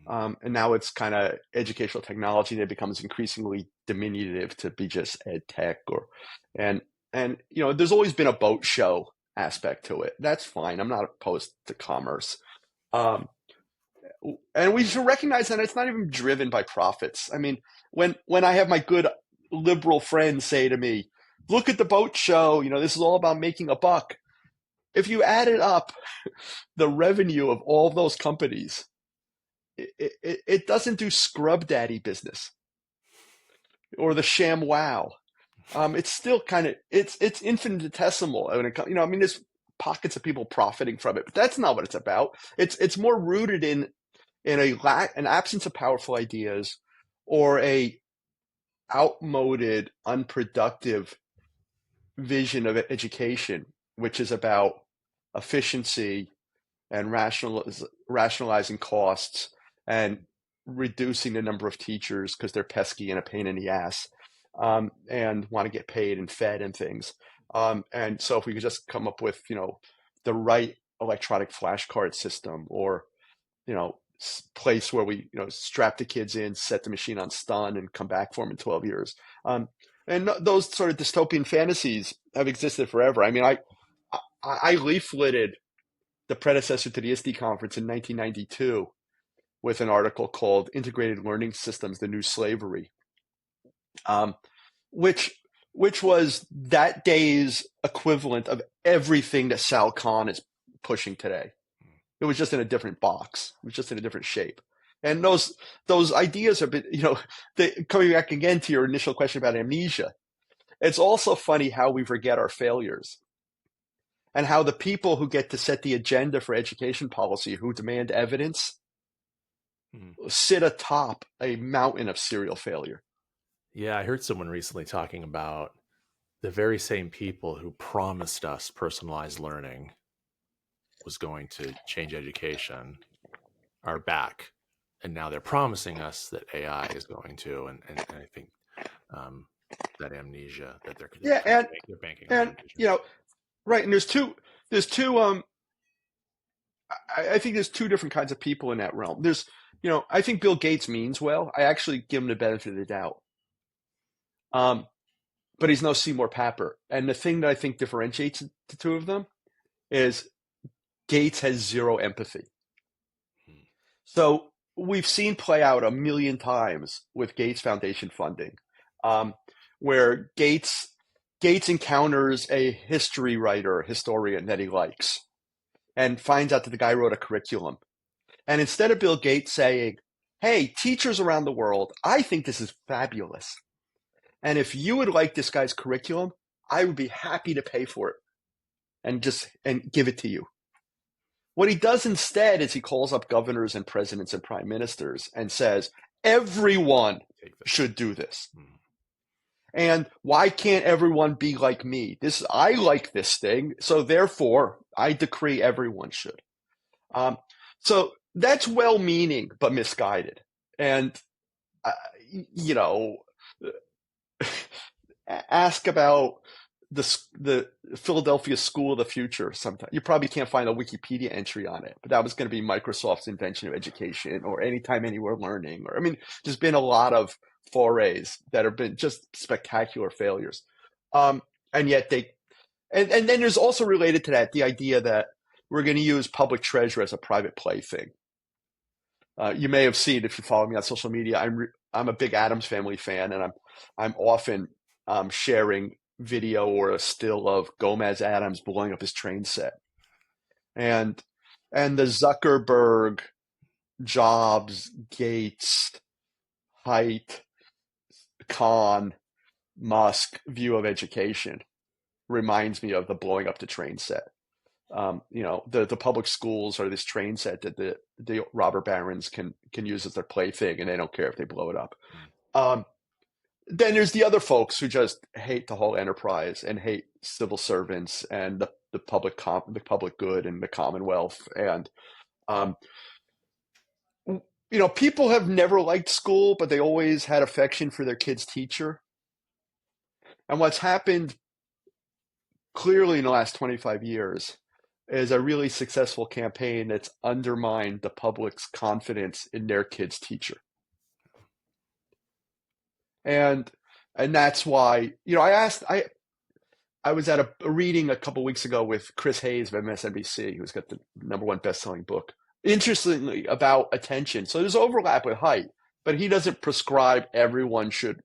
And now it's kind of educational technology that becomes increasingly diminutive to be just ed tech and there's always been a boat show aspect to it. That's fine. I'm not opposed to commerce. And we should recognize that it's not even driven by profits. I mean, when I have my good liberal friends say to me, look at the boat show, this is all about making a buck. If you added up the revenue of all of those companies, it doesn't do scrub daddy business or the sham wow. It's still kind of it's infinitesimal when it comes. I mean, there's pockets of people profiting from it, but that's not what it's about. It's more rooted in an absence of powerful ideas, or a outmoded, unproductive vision of education, which is about efficiency and rationalizing costs and reducing the number of teachers because they're pesky and a pain in the ass, and want to get paid and fed and things. And so if we could just come up with, the right electronic flashcard system, or, place where we, strap the kids in, set the machine on stun, and come back for them in 12 years. And those sort of dystopian fantasies have existed forever. I mean, I leafleted the predecessor to the ISTE conference in 1992 with an article called Integrated Learning Systems, The New Slavery, which was that day's equivalent of everything that Sal Khan is pushing today. It was just in a different box. It was just in a different shape. And those ideas have been, coming back again to your initial question about amnesia. It's also funny how we forget our failures, and how the people who get to set the agenda for education policy, who demand evidence, sit atop a mountain of serial failure. Yeah, I heard someone recently talking about the very same people who promised us personalized learning was going to change education are back, and now they're promising us that AI is going to, and I think that amnesia that they're banking on. Right. And there's two I think there's two different kinds of people in that realm. There's, I think Bill Gates means well. I actually give him the benefit of the doubt. But he's no Seymour Papert. And the thing that I think differentiates the two of them is Gates has zero empathy. So we've seen play out a million times with Gates Foundation funding, where Gates encounters a historian that he likes, and finds out that the guy wrote a curriculum. And instead of Bill Gates saying, hey, teachers around the world, I think this is fabulous, and if you would like this guy's curriculum, I would be happy to pay for it and give it to you. What he does instead is he calls up governors and presidents and prime ministers and says, everyone should do this. And why can't everyone be like me? I like this thing, so therefore I decree everyone should. So that's well-meaning but misguided. And ask about the Philadelphia School of the Future sometime. You probably can't find a Wikipedia entry on it, but that was going to be Microsoft's invention of education, or anytime, anywhere learning. Or, I mean, there's been a lot of forays that have been just spectacular failures. And yet and then there's also, related to that, the idea that we're going to use public treasure as a private plaything. You may have seen, if you follow me on social media, I'm a big Addams Family fan, and I'm often sharing video or a still of Gomez Addams blowing up his train set, and the Zuckerberg, Jobs, Gates, Haidt, Khan, Musk view of education reminds me of the blowing up the train set. The public schools are this train set that the robber barons can use as their plaything, and they don't care if they blow it up. Then there's the other folks who just hate the whole enterprise and hate civil servants and the public good and the Commonwealth. And people have never liked school, but they always had affection for their kid's teacher. And what's happened clearly in the last 25 years is a really successful campaign that's undermined the public's confidence in their kid's teacher. And that's why, I was at a reading a couple weeks ago with Chris Hayes of MSNBC, who's got the #1 best-selling book interestingly, about attention. So there's overlap with height, but he doesn't prescribe everyone should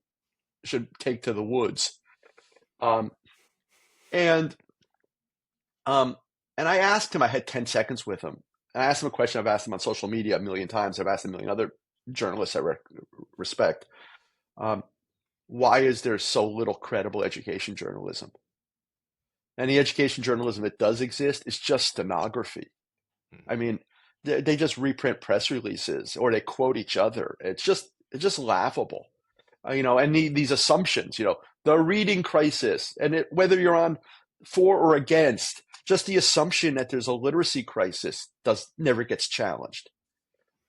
take to the woods. Um, and um, and I asked him. I had 10 seconds with him. And I asked him a question I've asked him on social media a million times. I've asked a million other journalists I respect. Um, why is there so little credible education journalism? And the education journalism that does exist is just stenography. I mean, they just reprint press releases or they quote each other. It's just laughable, and these assumptions, the reading crisis, and whether you're on for or against, just the assumption that there's a literacy crisis never gets challenged.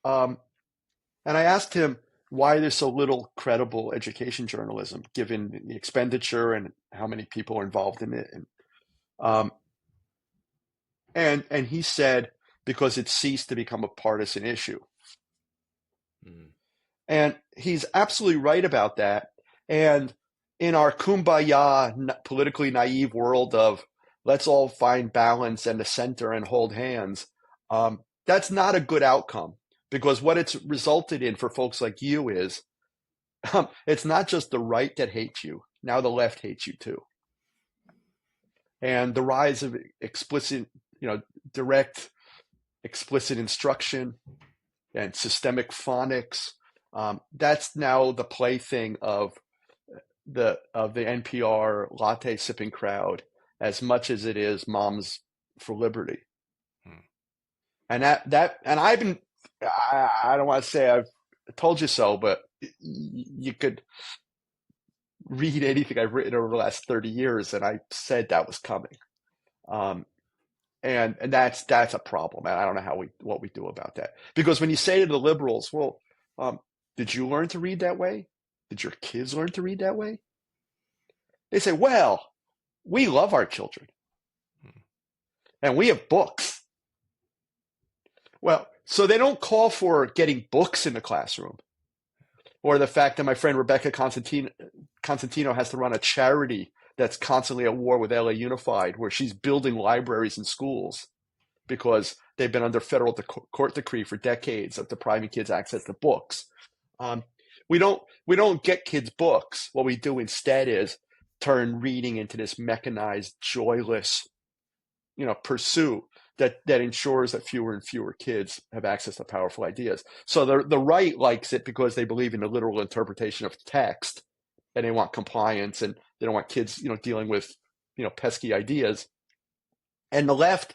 Um, and I asked him why there's so little credible education journalism, given the expenditure and how many people are involved in it. Um, and he said because it ceased to become a partisan issue. Mm. And he's absolutely right about that. And in our kumbaya, politically naive world of let's all find balance and the center and hold hands, that's not a good outcome, because what it's resulted in for folks like you is it's not just the right that hates you. Now the left hates you too. And the rise of direct, explicit instruction and systemic phonics, that's now the plaything of the NPR latte sipping crowd as much as it is Moms for Liberty. Hmm. And and I don't want to say I've told you so, but you could read anything I've written over the last 30 years, and I said that was coming. And that's a problem. And I don't know what we do about that. Because when you say to the liberals, well, did you learn to read that way? Did your kids learn to read that way? They say, well, we love our children and we have books. Well, so they don't call for getting books in the classroom, or the fact that my friend Rebecca Constantino has to run a charity that's constantly at war with LA Unified, where she's building libraries in schools because they've been under federal court decree for decades of depriving kids access to books. We don't get kids books. What we do instead is turn reading into this mechanized, joyless, pursuit that ensures that fewer and fewer kids have access to powerful ideas. So the right likes it because they believe in the literal interpretation of text, and they want compliance, and they don't want kids, dealing with, pesky ideas. And the left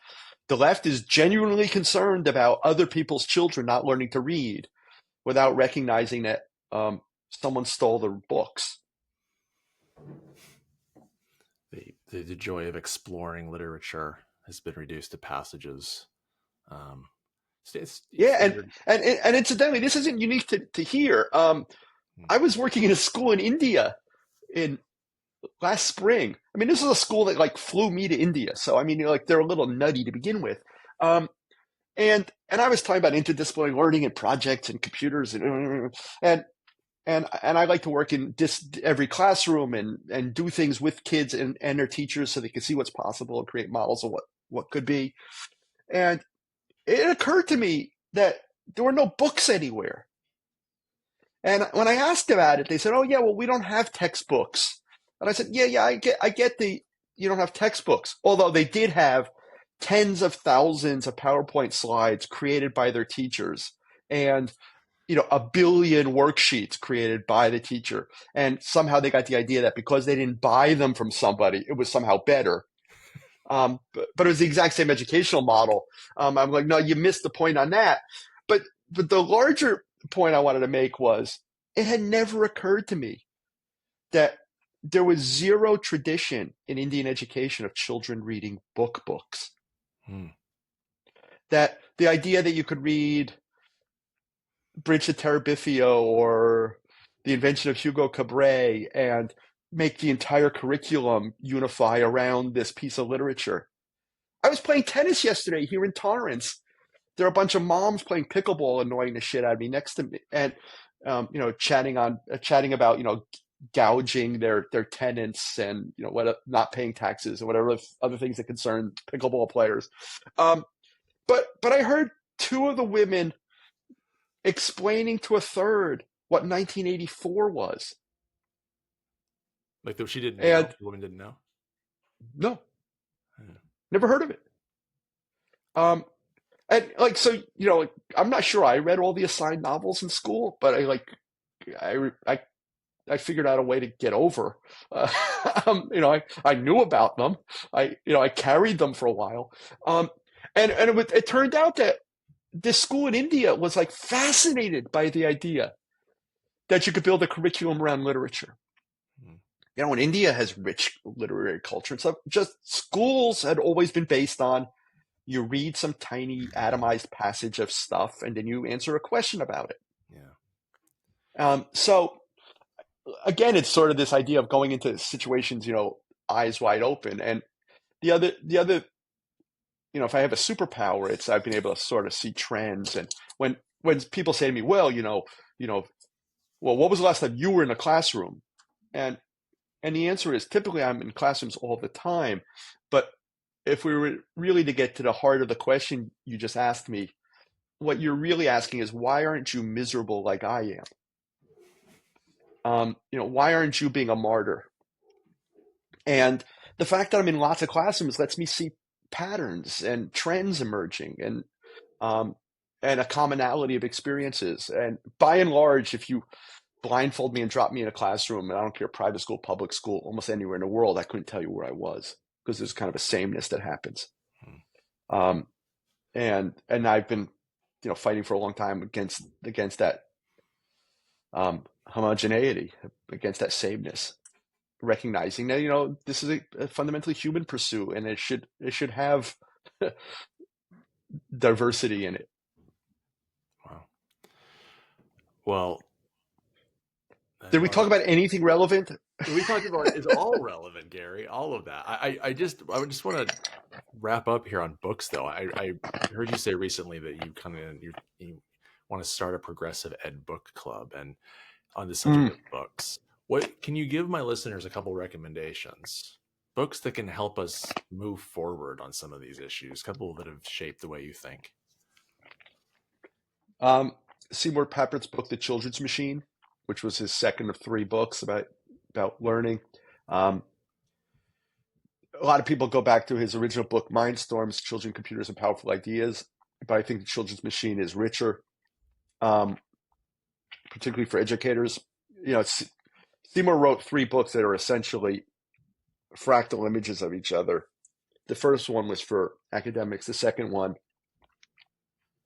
is genuinely concerned about other people's children not learning to read, without recognizing that someone stole their books. The joy of exploring literature has been reduced to passages. And incidentally, this isn't unique to here. I was working in a school in India in last spring. I mean, this is a school that flew me to India, so I mean, they're a little nutty to begin with. And I was talking about interdisciplinary learning and projects and computers and I like to work in every classroom and do things with kids and their teachers so they can see what's possible and create models of what could be. And it occurred to me that there were no books anywhere. And when I asked about it, they said, "Oh yeah, well, we don't have textbooks." And I said, "Yeah, I get you don't have textbooks." Although they did have tens of thousands of PowerPoint slides created by their teachers, and a billion worksheets created by the teacher. And somehow they got the idea that because they didn't buy them from somebody, it was somehow better. But it was the exact same educational model. I'm like, no, you missed the point on that. But the larger point I wanted to make was it had never occurred to me that there was zero tradition in Indian education of children reading books. That the idea that you could read Bridge to Terabithia or The Invention of Hugo Cabret and make the entire curriculum unify around this piece of literature. I was playing tennis yesterday here in Torrance. There are a bunch of moms playing pickleball, annoying the shit out of me next to me, and chatting about gouging their tenants and what not paying taxes or whatever other things that concern pickleball players. But I heard two of the women explaining to a third what 1984 was. Like she didn't know. And The woman didn't know. no, Yeah. never heard of it. And like, so, like, I'm not sure I read all the assigned novels in school, but I figured out a way to get over. Uh, I knew about them. I carried them for a while. And it turned out that this school in India was like fascinated by the idea that you could build a curriculum around literature. Hmm. And India has rich literary culture and stuff. Just schools had always been based on you read some tiny atomized passage of stuff and then you answer a question about it. Yeah. So again, it's sort of this idea of going into situations, eyes wide open. And the other, if I have a superpower, it's I've been able to sort of see trends. And when people say to me, well, well, what was the last time you were in a classroom? And the answer is typically I'm in classrooms all the time. But if we were really to get to the heart of the question you just asked me, what you're really asking is, why aren't you miserable like I am? Why aren't you being a martyr? And the fact that I'm in lots of classrooms lets me see patterns and trends emerging and a commonality of experiences. And by and large, if you blindfold me and drop me in a classroom, and I don't care, private school, public school, almost anywhere in the world, I couldn't tell you where I was because there's kind of a sameness that happens. Um, and I've been, fighting for a long time against that homogeneity, against that sameness, recognizing that this is a fundamentally human pursuit, and it should have diversity in it. Wow. Well, Did we talk about anything relevant? we talked about it's all relevant, Gary. All of that. I just want to wrap up here on books, though. I heard you say recently that you want to start a progressive ed book club, and on the subject of books, what can you give my listeners a couple recommendations? Books that can help us move forward on some of these issues, a couple that have shaped the way you think. Seymour Papert's book, The Children's Machine, which was his second of three books about learning. A lot of people go back to his original book, Mindstorms: Children, Computers, and Powerful Ideas, but I think The Children's Machine is richer, particularly for educators. Seymour wrote three books that are essentially fractal images of each other. The first one was for academics. The second one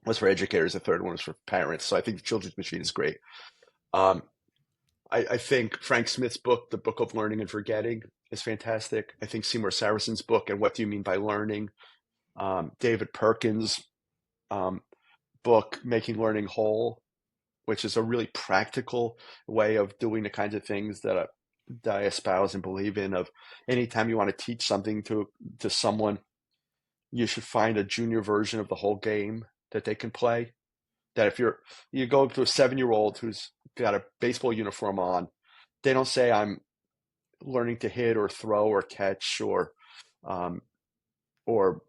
was for educators. The third one was for parents. So I think The Children's Machine is great. I think Frank Smith's book, The Book of Learning and Forgetting, is fantastic. I think Seymour Saracen's book, And What Do You Mean by Learning? David Perkins' book, Making Learning Whole, which is a really practical way of doing the kinds of things that I espouse and believe in. Of anytime you want to teach something to someone, you should find a junior version of the whole game that they can play. That if you go up to a 7-year-old who's got a baseball uniform on, they don't say, I'm learning to hit or throw or catch or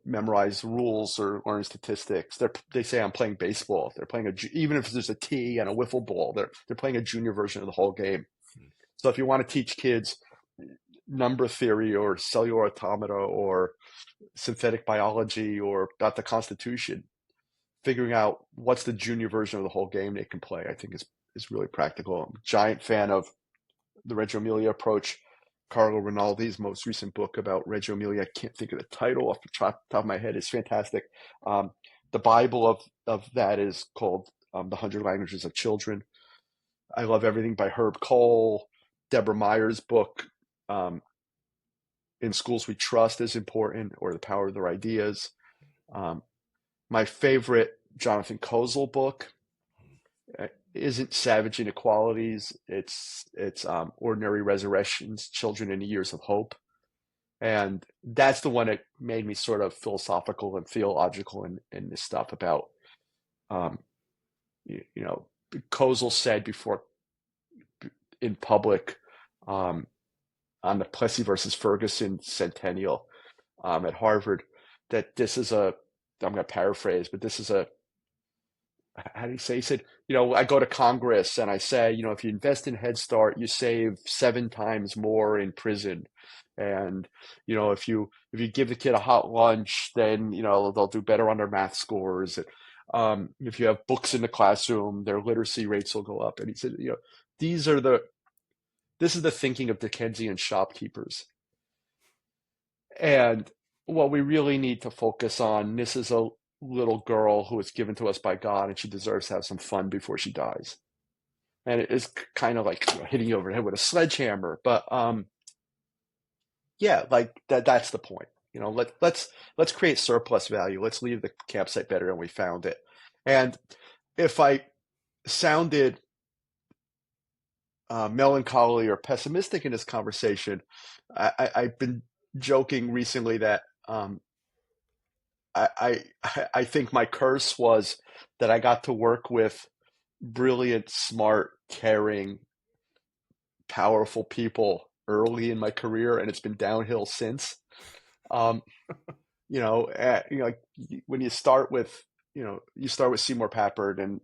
memorize rules or learn statistics. They say, I'm playing baseball. They're playing even if there's a tee and a wiffle ball, they're playing a junior version of the whole game. So if you want to teach kids number theory or cellular automata or synthetic biology or about the Constitution, figuring out what's the junior version of the whole game they can play, I think is really practical. I'm a giant fan of the Reggio Emilia approach. Carlo Rinaldi's most recent book about Reggio Emilia, I can't think of the title off the top of my head, is fantastic. The Bible of that is called The 100 Languages of Children. I love everything by Herb Cole. Deborah Meyer's book, In Schools We Trust, is important, or The Power of Their Ideas. My favorite Jonathan Kozol book isn't Savage Inequalities. It's Ordinary Resurrections: Children in the Years of Hope. And that's the one that made me sort of philosophical and theological in this stuff about, Kozol said before in public on the Plessy versus Ferguson centennial at Harvard that this is I'm going to paraphrase, but this is a how do you say? He said, I go to Congress and I say, if you invest in Head Start, you save 7 times more in prison. And, if you give the kid a hot lunch, then, they'll do better on their math scores. If you have books in the classroom, their literacy rates will go up. And he said, these are the, this is the thinking of Dickensian shopkeepers. And what we really need to focus on, this is a little girl who was given to us by God, and she deserves to have some fun before she dies. And it is kind of like hitting you over the head with a sledgehammer. But yeah, like that's the point. Let's create surplus value. Let's leave the campsite better than we found it. And if I sounded melancholy or pessimistic in this conversation, I've been joking recently that I think my curse was that I got to work with brilliant, smart, caring, powerful people early in my career, and it's been downhill since. Um, like when you start with, Seymour Papert and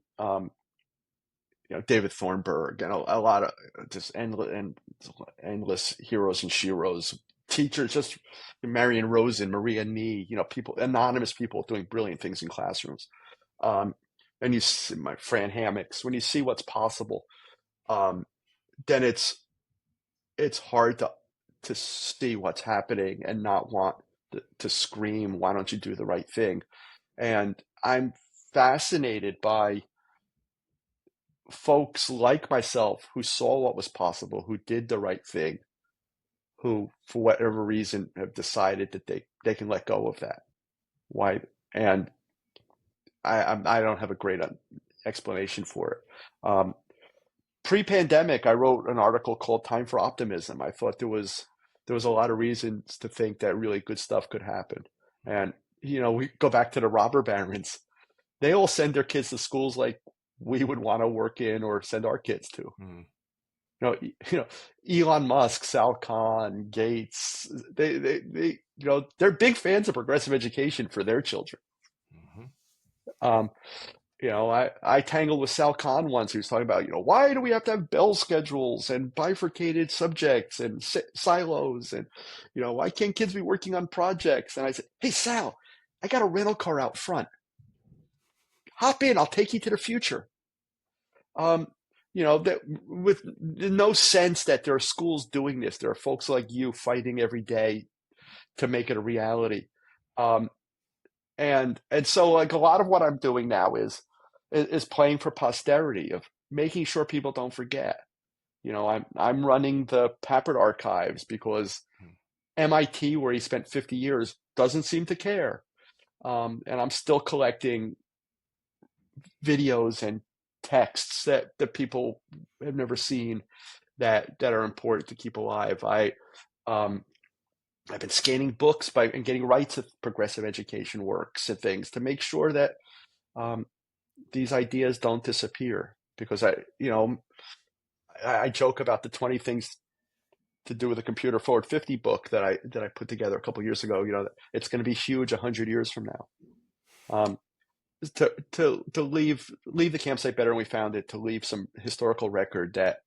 David Thornburg and a lot of just endless heroes and sheroes, teachers, just Marion Rosen, Maria Nee, people, anonymous people doing brilliant things in classrooms. And you see my Fran Hammocks, when you see what's possible, then it's hard to see what's happening and not want to scream, why don't you do the right thing? And I'm fascinated by folks like myself who saw what was possible, who did the right thing, who, for whatever reason, have decided that they can let go of that. Why? And I don't have a great explanation for it. Pre-pandemic, I wrote an article called "Time for Optimism." I thought there was a lot of reasons to think that really good stuff could happen. And we go back to the robber barons. They all send their kids to schools like we would want to work in or send our kids to. Mm. Elon Musk, Sal Khan, Gates, they're big fans of progressive education for their children. Mm-hmm. I tangled with Sal Khan once. He was talking about, why do we have to have bell schedules and bifurcated subjects and silos? And, why can't kids be working on projects? And I said, hey, Sal, I got a rental car out front. Hop in. I'll take you to the future. That with no sense that there are schools doing this. There are folks like you fighting every day to make it a reality. And so like a lot of what I'm doing now is playing for posterity, of making sure people don't forget. I'm running the Papert archives because MIT, where he spent 50 years, doesn't seem to care. And I'm still collecting videos and texts that people have never seen that are important to keep alive. I've been scanning books and getting rights of progressive education works and things to make sure that these ideas don't disappear. Because I joke about the 20 things to do with the Computer Forward 50 book that I put together a couple of years ago. It's going to be huge 100 years from now. To leave the campsite better than we found it, to leave some historical record that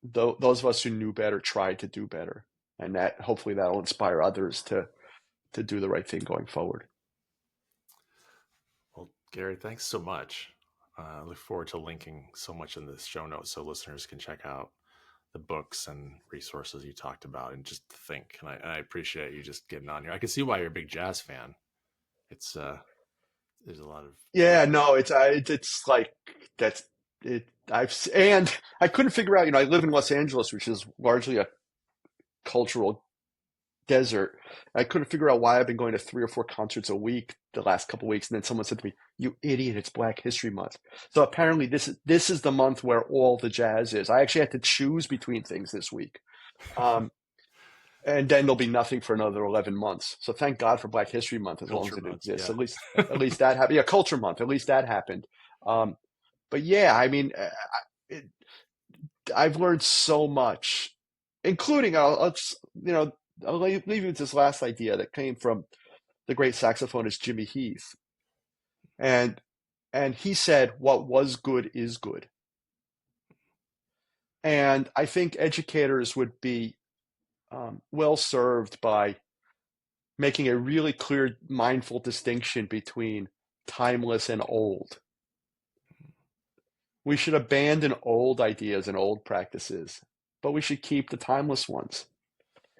those of us who knew better tried to do better, and that hopefully that'll inspire others to do the right thing going forward. Well, Gary, thanks so much. I look forward to linking so much in the show notes so listeners can check out the books and resources you talked about and just think. And I appreciate you just getting on here. I can see why you're a big jazz fan. It's there's a lot of no, it's like that's it. And I couldn't figure out. I live in Los Angeles, which is largely a cultural desert. I couldn't figure out why I've been going to 3 or 4 concerts a week the last couple of weeks, and then someone said to me, "You idiot! It's Black History Month." So apparently, this is the month where all the jazz is. I actually had to choose between things this week, and then there'll be nothing for another 11 months. So thank God for Black History Month, as long as it exists. Yeah. At least that happened. Yeah, Culture Month. At least that happened. But yeah, I mean, I've learned so much, including I'll leave you with this last idea that came from the great saxophonist Jimmy Heath. And And he said, what was good is good. And I think educators would be well served by making a really clear, mindful distinction between timeless and old. We should abandon old ideas and old practices, but we should keep the timeless ones.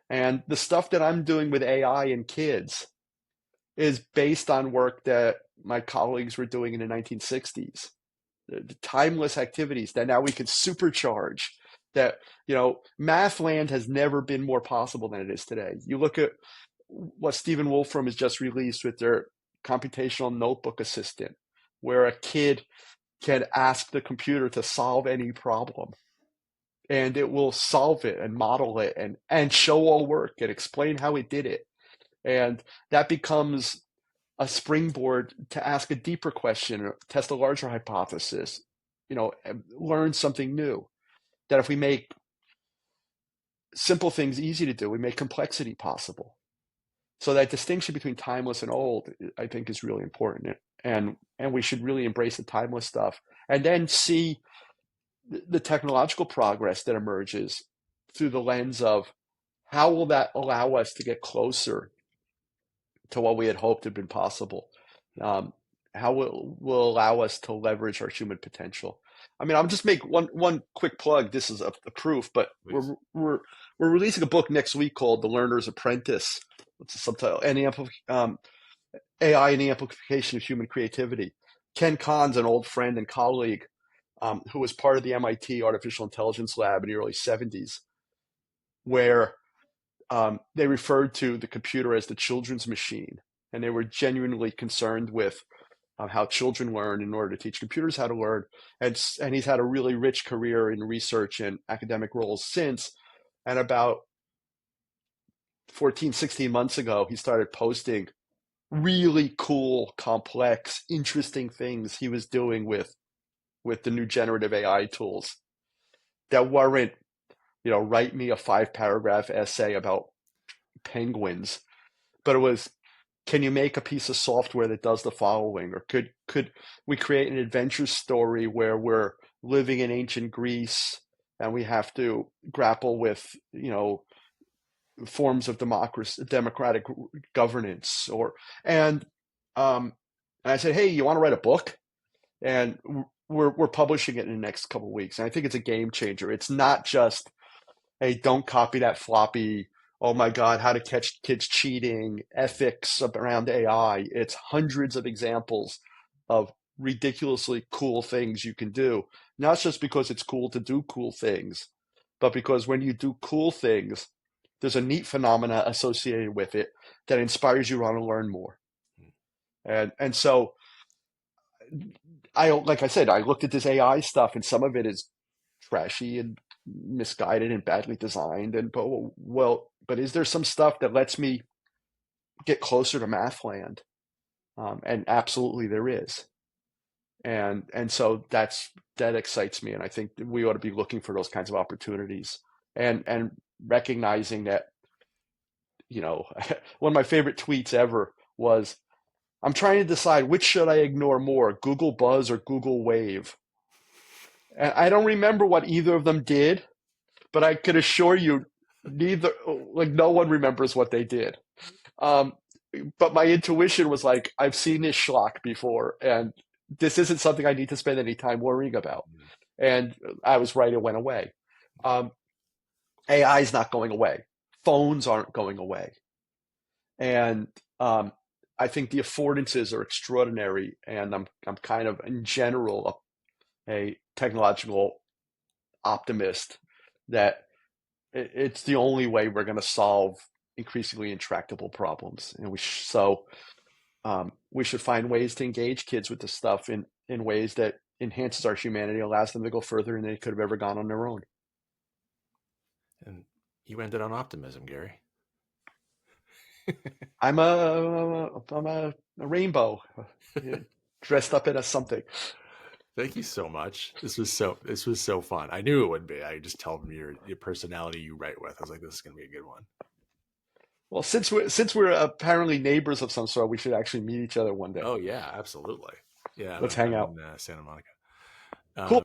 And the stuff that I'm doing with AI and kids is based on work that my colleagues were doing in the 1960s. The timeless activities that now we can supercharge. That, math land has never been more possible than it is today. You look at what Stephen Wolfram has just released with their computational notebook assistant, where a kid can ask the computer to solve any problem, and it will solve it and model it and show all work and explain how it did it. And that becomes a springboard to ask a deeper question or test a larger hypothesis, learn something new. That if we make simple things easy to do, we make complexity possible. So that distinction between timeless and old, I think, is really important. And we should really embrace the timeless stuff and then see the technological progress that emerges through the lens of how will that allow us to get closer to what we had hoped had been possible. How will allow us to leverage our human potential. I mean, I'll just make one quick plug. This is a proof, but we're releasing a book next week called The Learner's Apprentice. What's the subtitle? AI and the Amplification of Human Creativity. Ken Kahn's an old friend and colleague who was part of the MIT Artificial Intelligence Lab in the early 70s, where they referred to the computer as the children's machine, and they were genuinely concerned with how children learn in order to teach computers how to learn. And he's had a really rich career in research and academic roles since. And about 14, 16 months ago, he started posting really cool, complex, interesting things he was doing with the new generative AI tools that weren't, write me a 5-paragraph essay about penguins, but it was, can you make a piece of software that does the following? Or could we create an adventure story where we're living in ancient Greece and we have to grapple with, forms of democratic governance? And I said, hey, you want to write a book? And we're publishing it in the next couple of weeks. And I think it's a game changer. It's not just, hey, don't copy that floppy, oh my God, how to catch kids cheating, ethics around AI. It's hundreds of examples of ridiculously cool things you can do. Not just because it's cool to do cool things, but because when you do cool things, there's a neat phenomena associated with it that inspires you to want to learn more. And so like I said, I looked at this AI stuff, and some of it is trashy and misguided and badly designed. But is there some stuff that lets me get closer to math land? And absolutely there is. And so that excites me. And I think we ought to be looking for those kinds of opportunities and recognizing that, one of my favorite tweets ever was, I'm trying to decide which should I ignore more, Google Buzz or Google Wave. And I don't remember what either of them did, but I could assure you no one remembers what they did. But my intuition was like, I've seen this schlock before, and this isn't something I need to spend any time worrying about. And I was right, it went away. AI is not going away. Phones aren't going away. And I think the affordances are extraordinary, and I'm kind of, in general, a technological optimist that it's the only way we're going to solve increasingly intractable problems. And we should find ways to engage kids with this stuff in ways that enhances our humanity, allows them to go further than they could have ever gone on their own. And you ended on optimism, Gary. I'm a rainbow dressed up in a something. Thank you so much. This was so fun. I knew it would be. I just tell them your personality you write with. I was like, this is going to be a good one. Well, since we're apparently neighbors of some sort, we should actually meet each other one day. Oh yeah, absolutely. Yeah, Let's I'm, hang I'm out. in Santa Monica. Cool.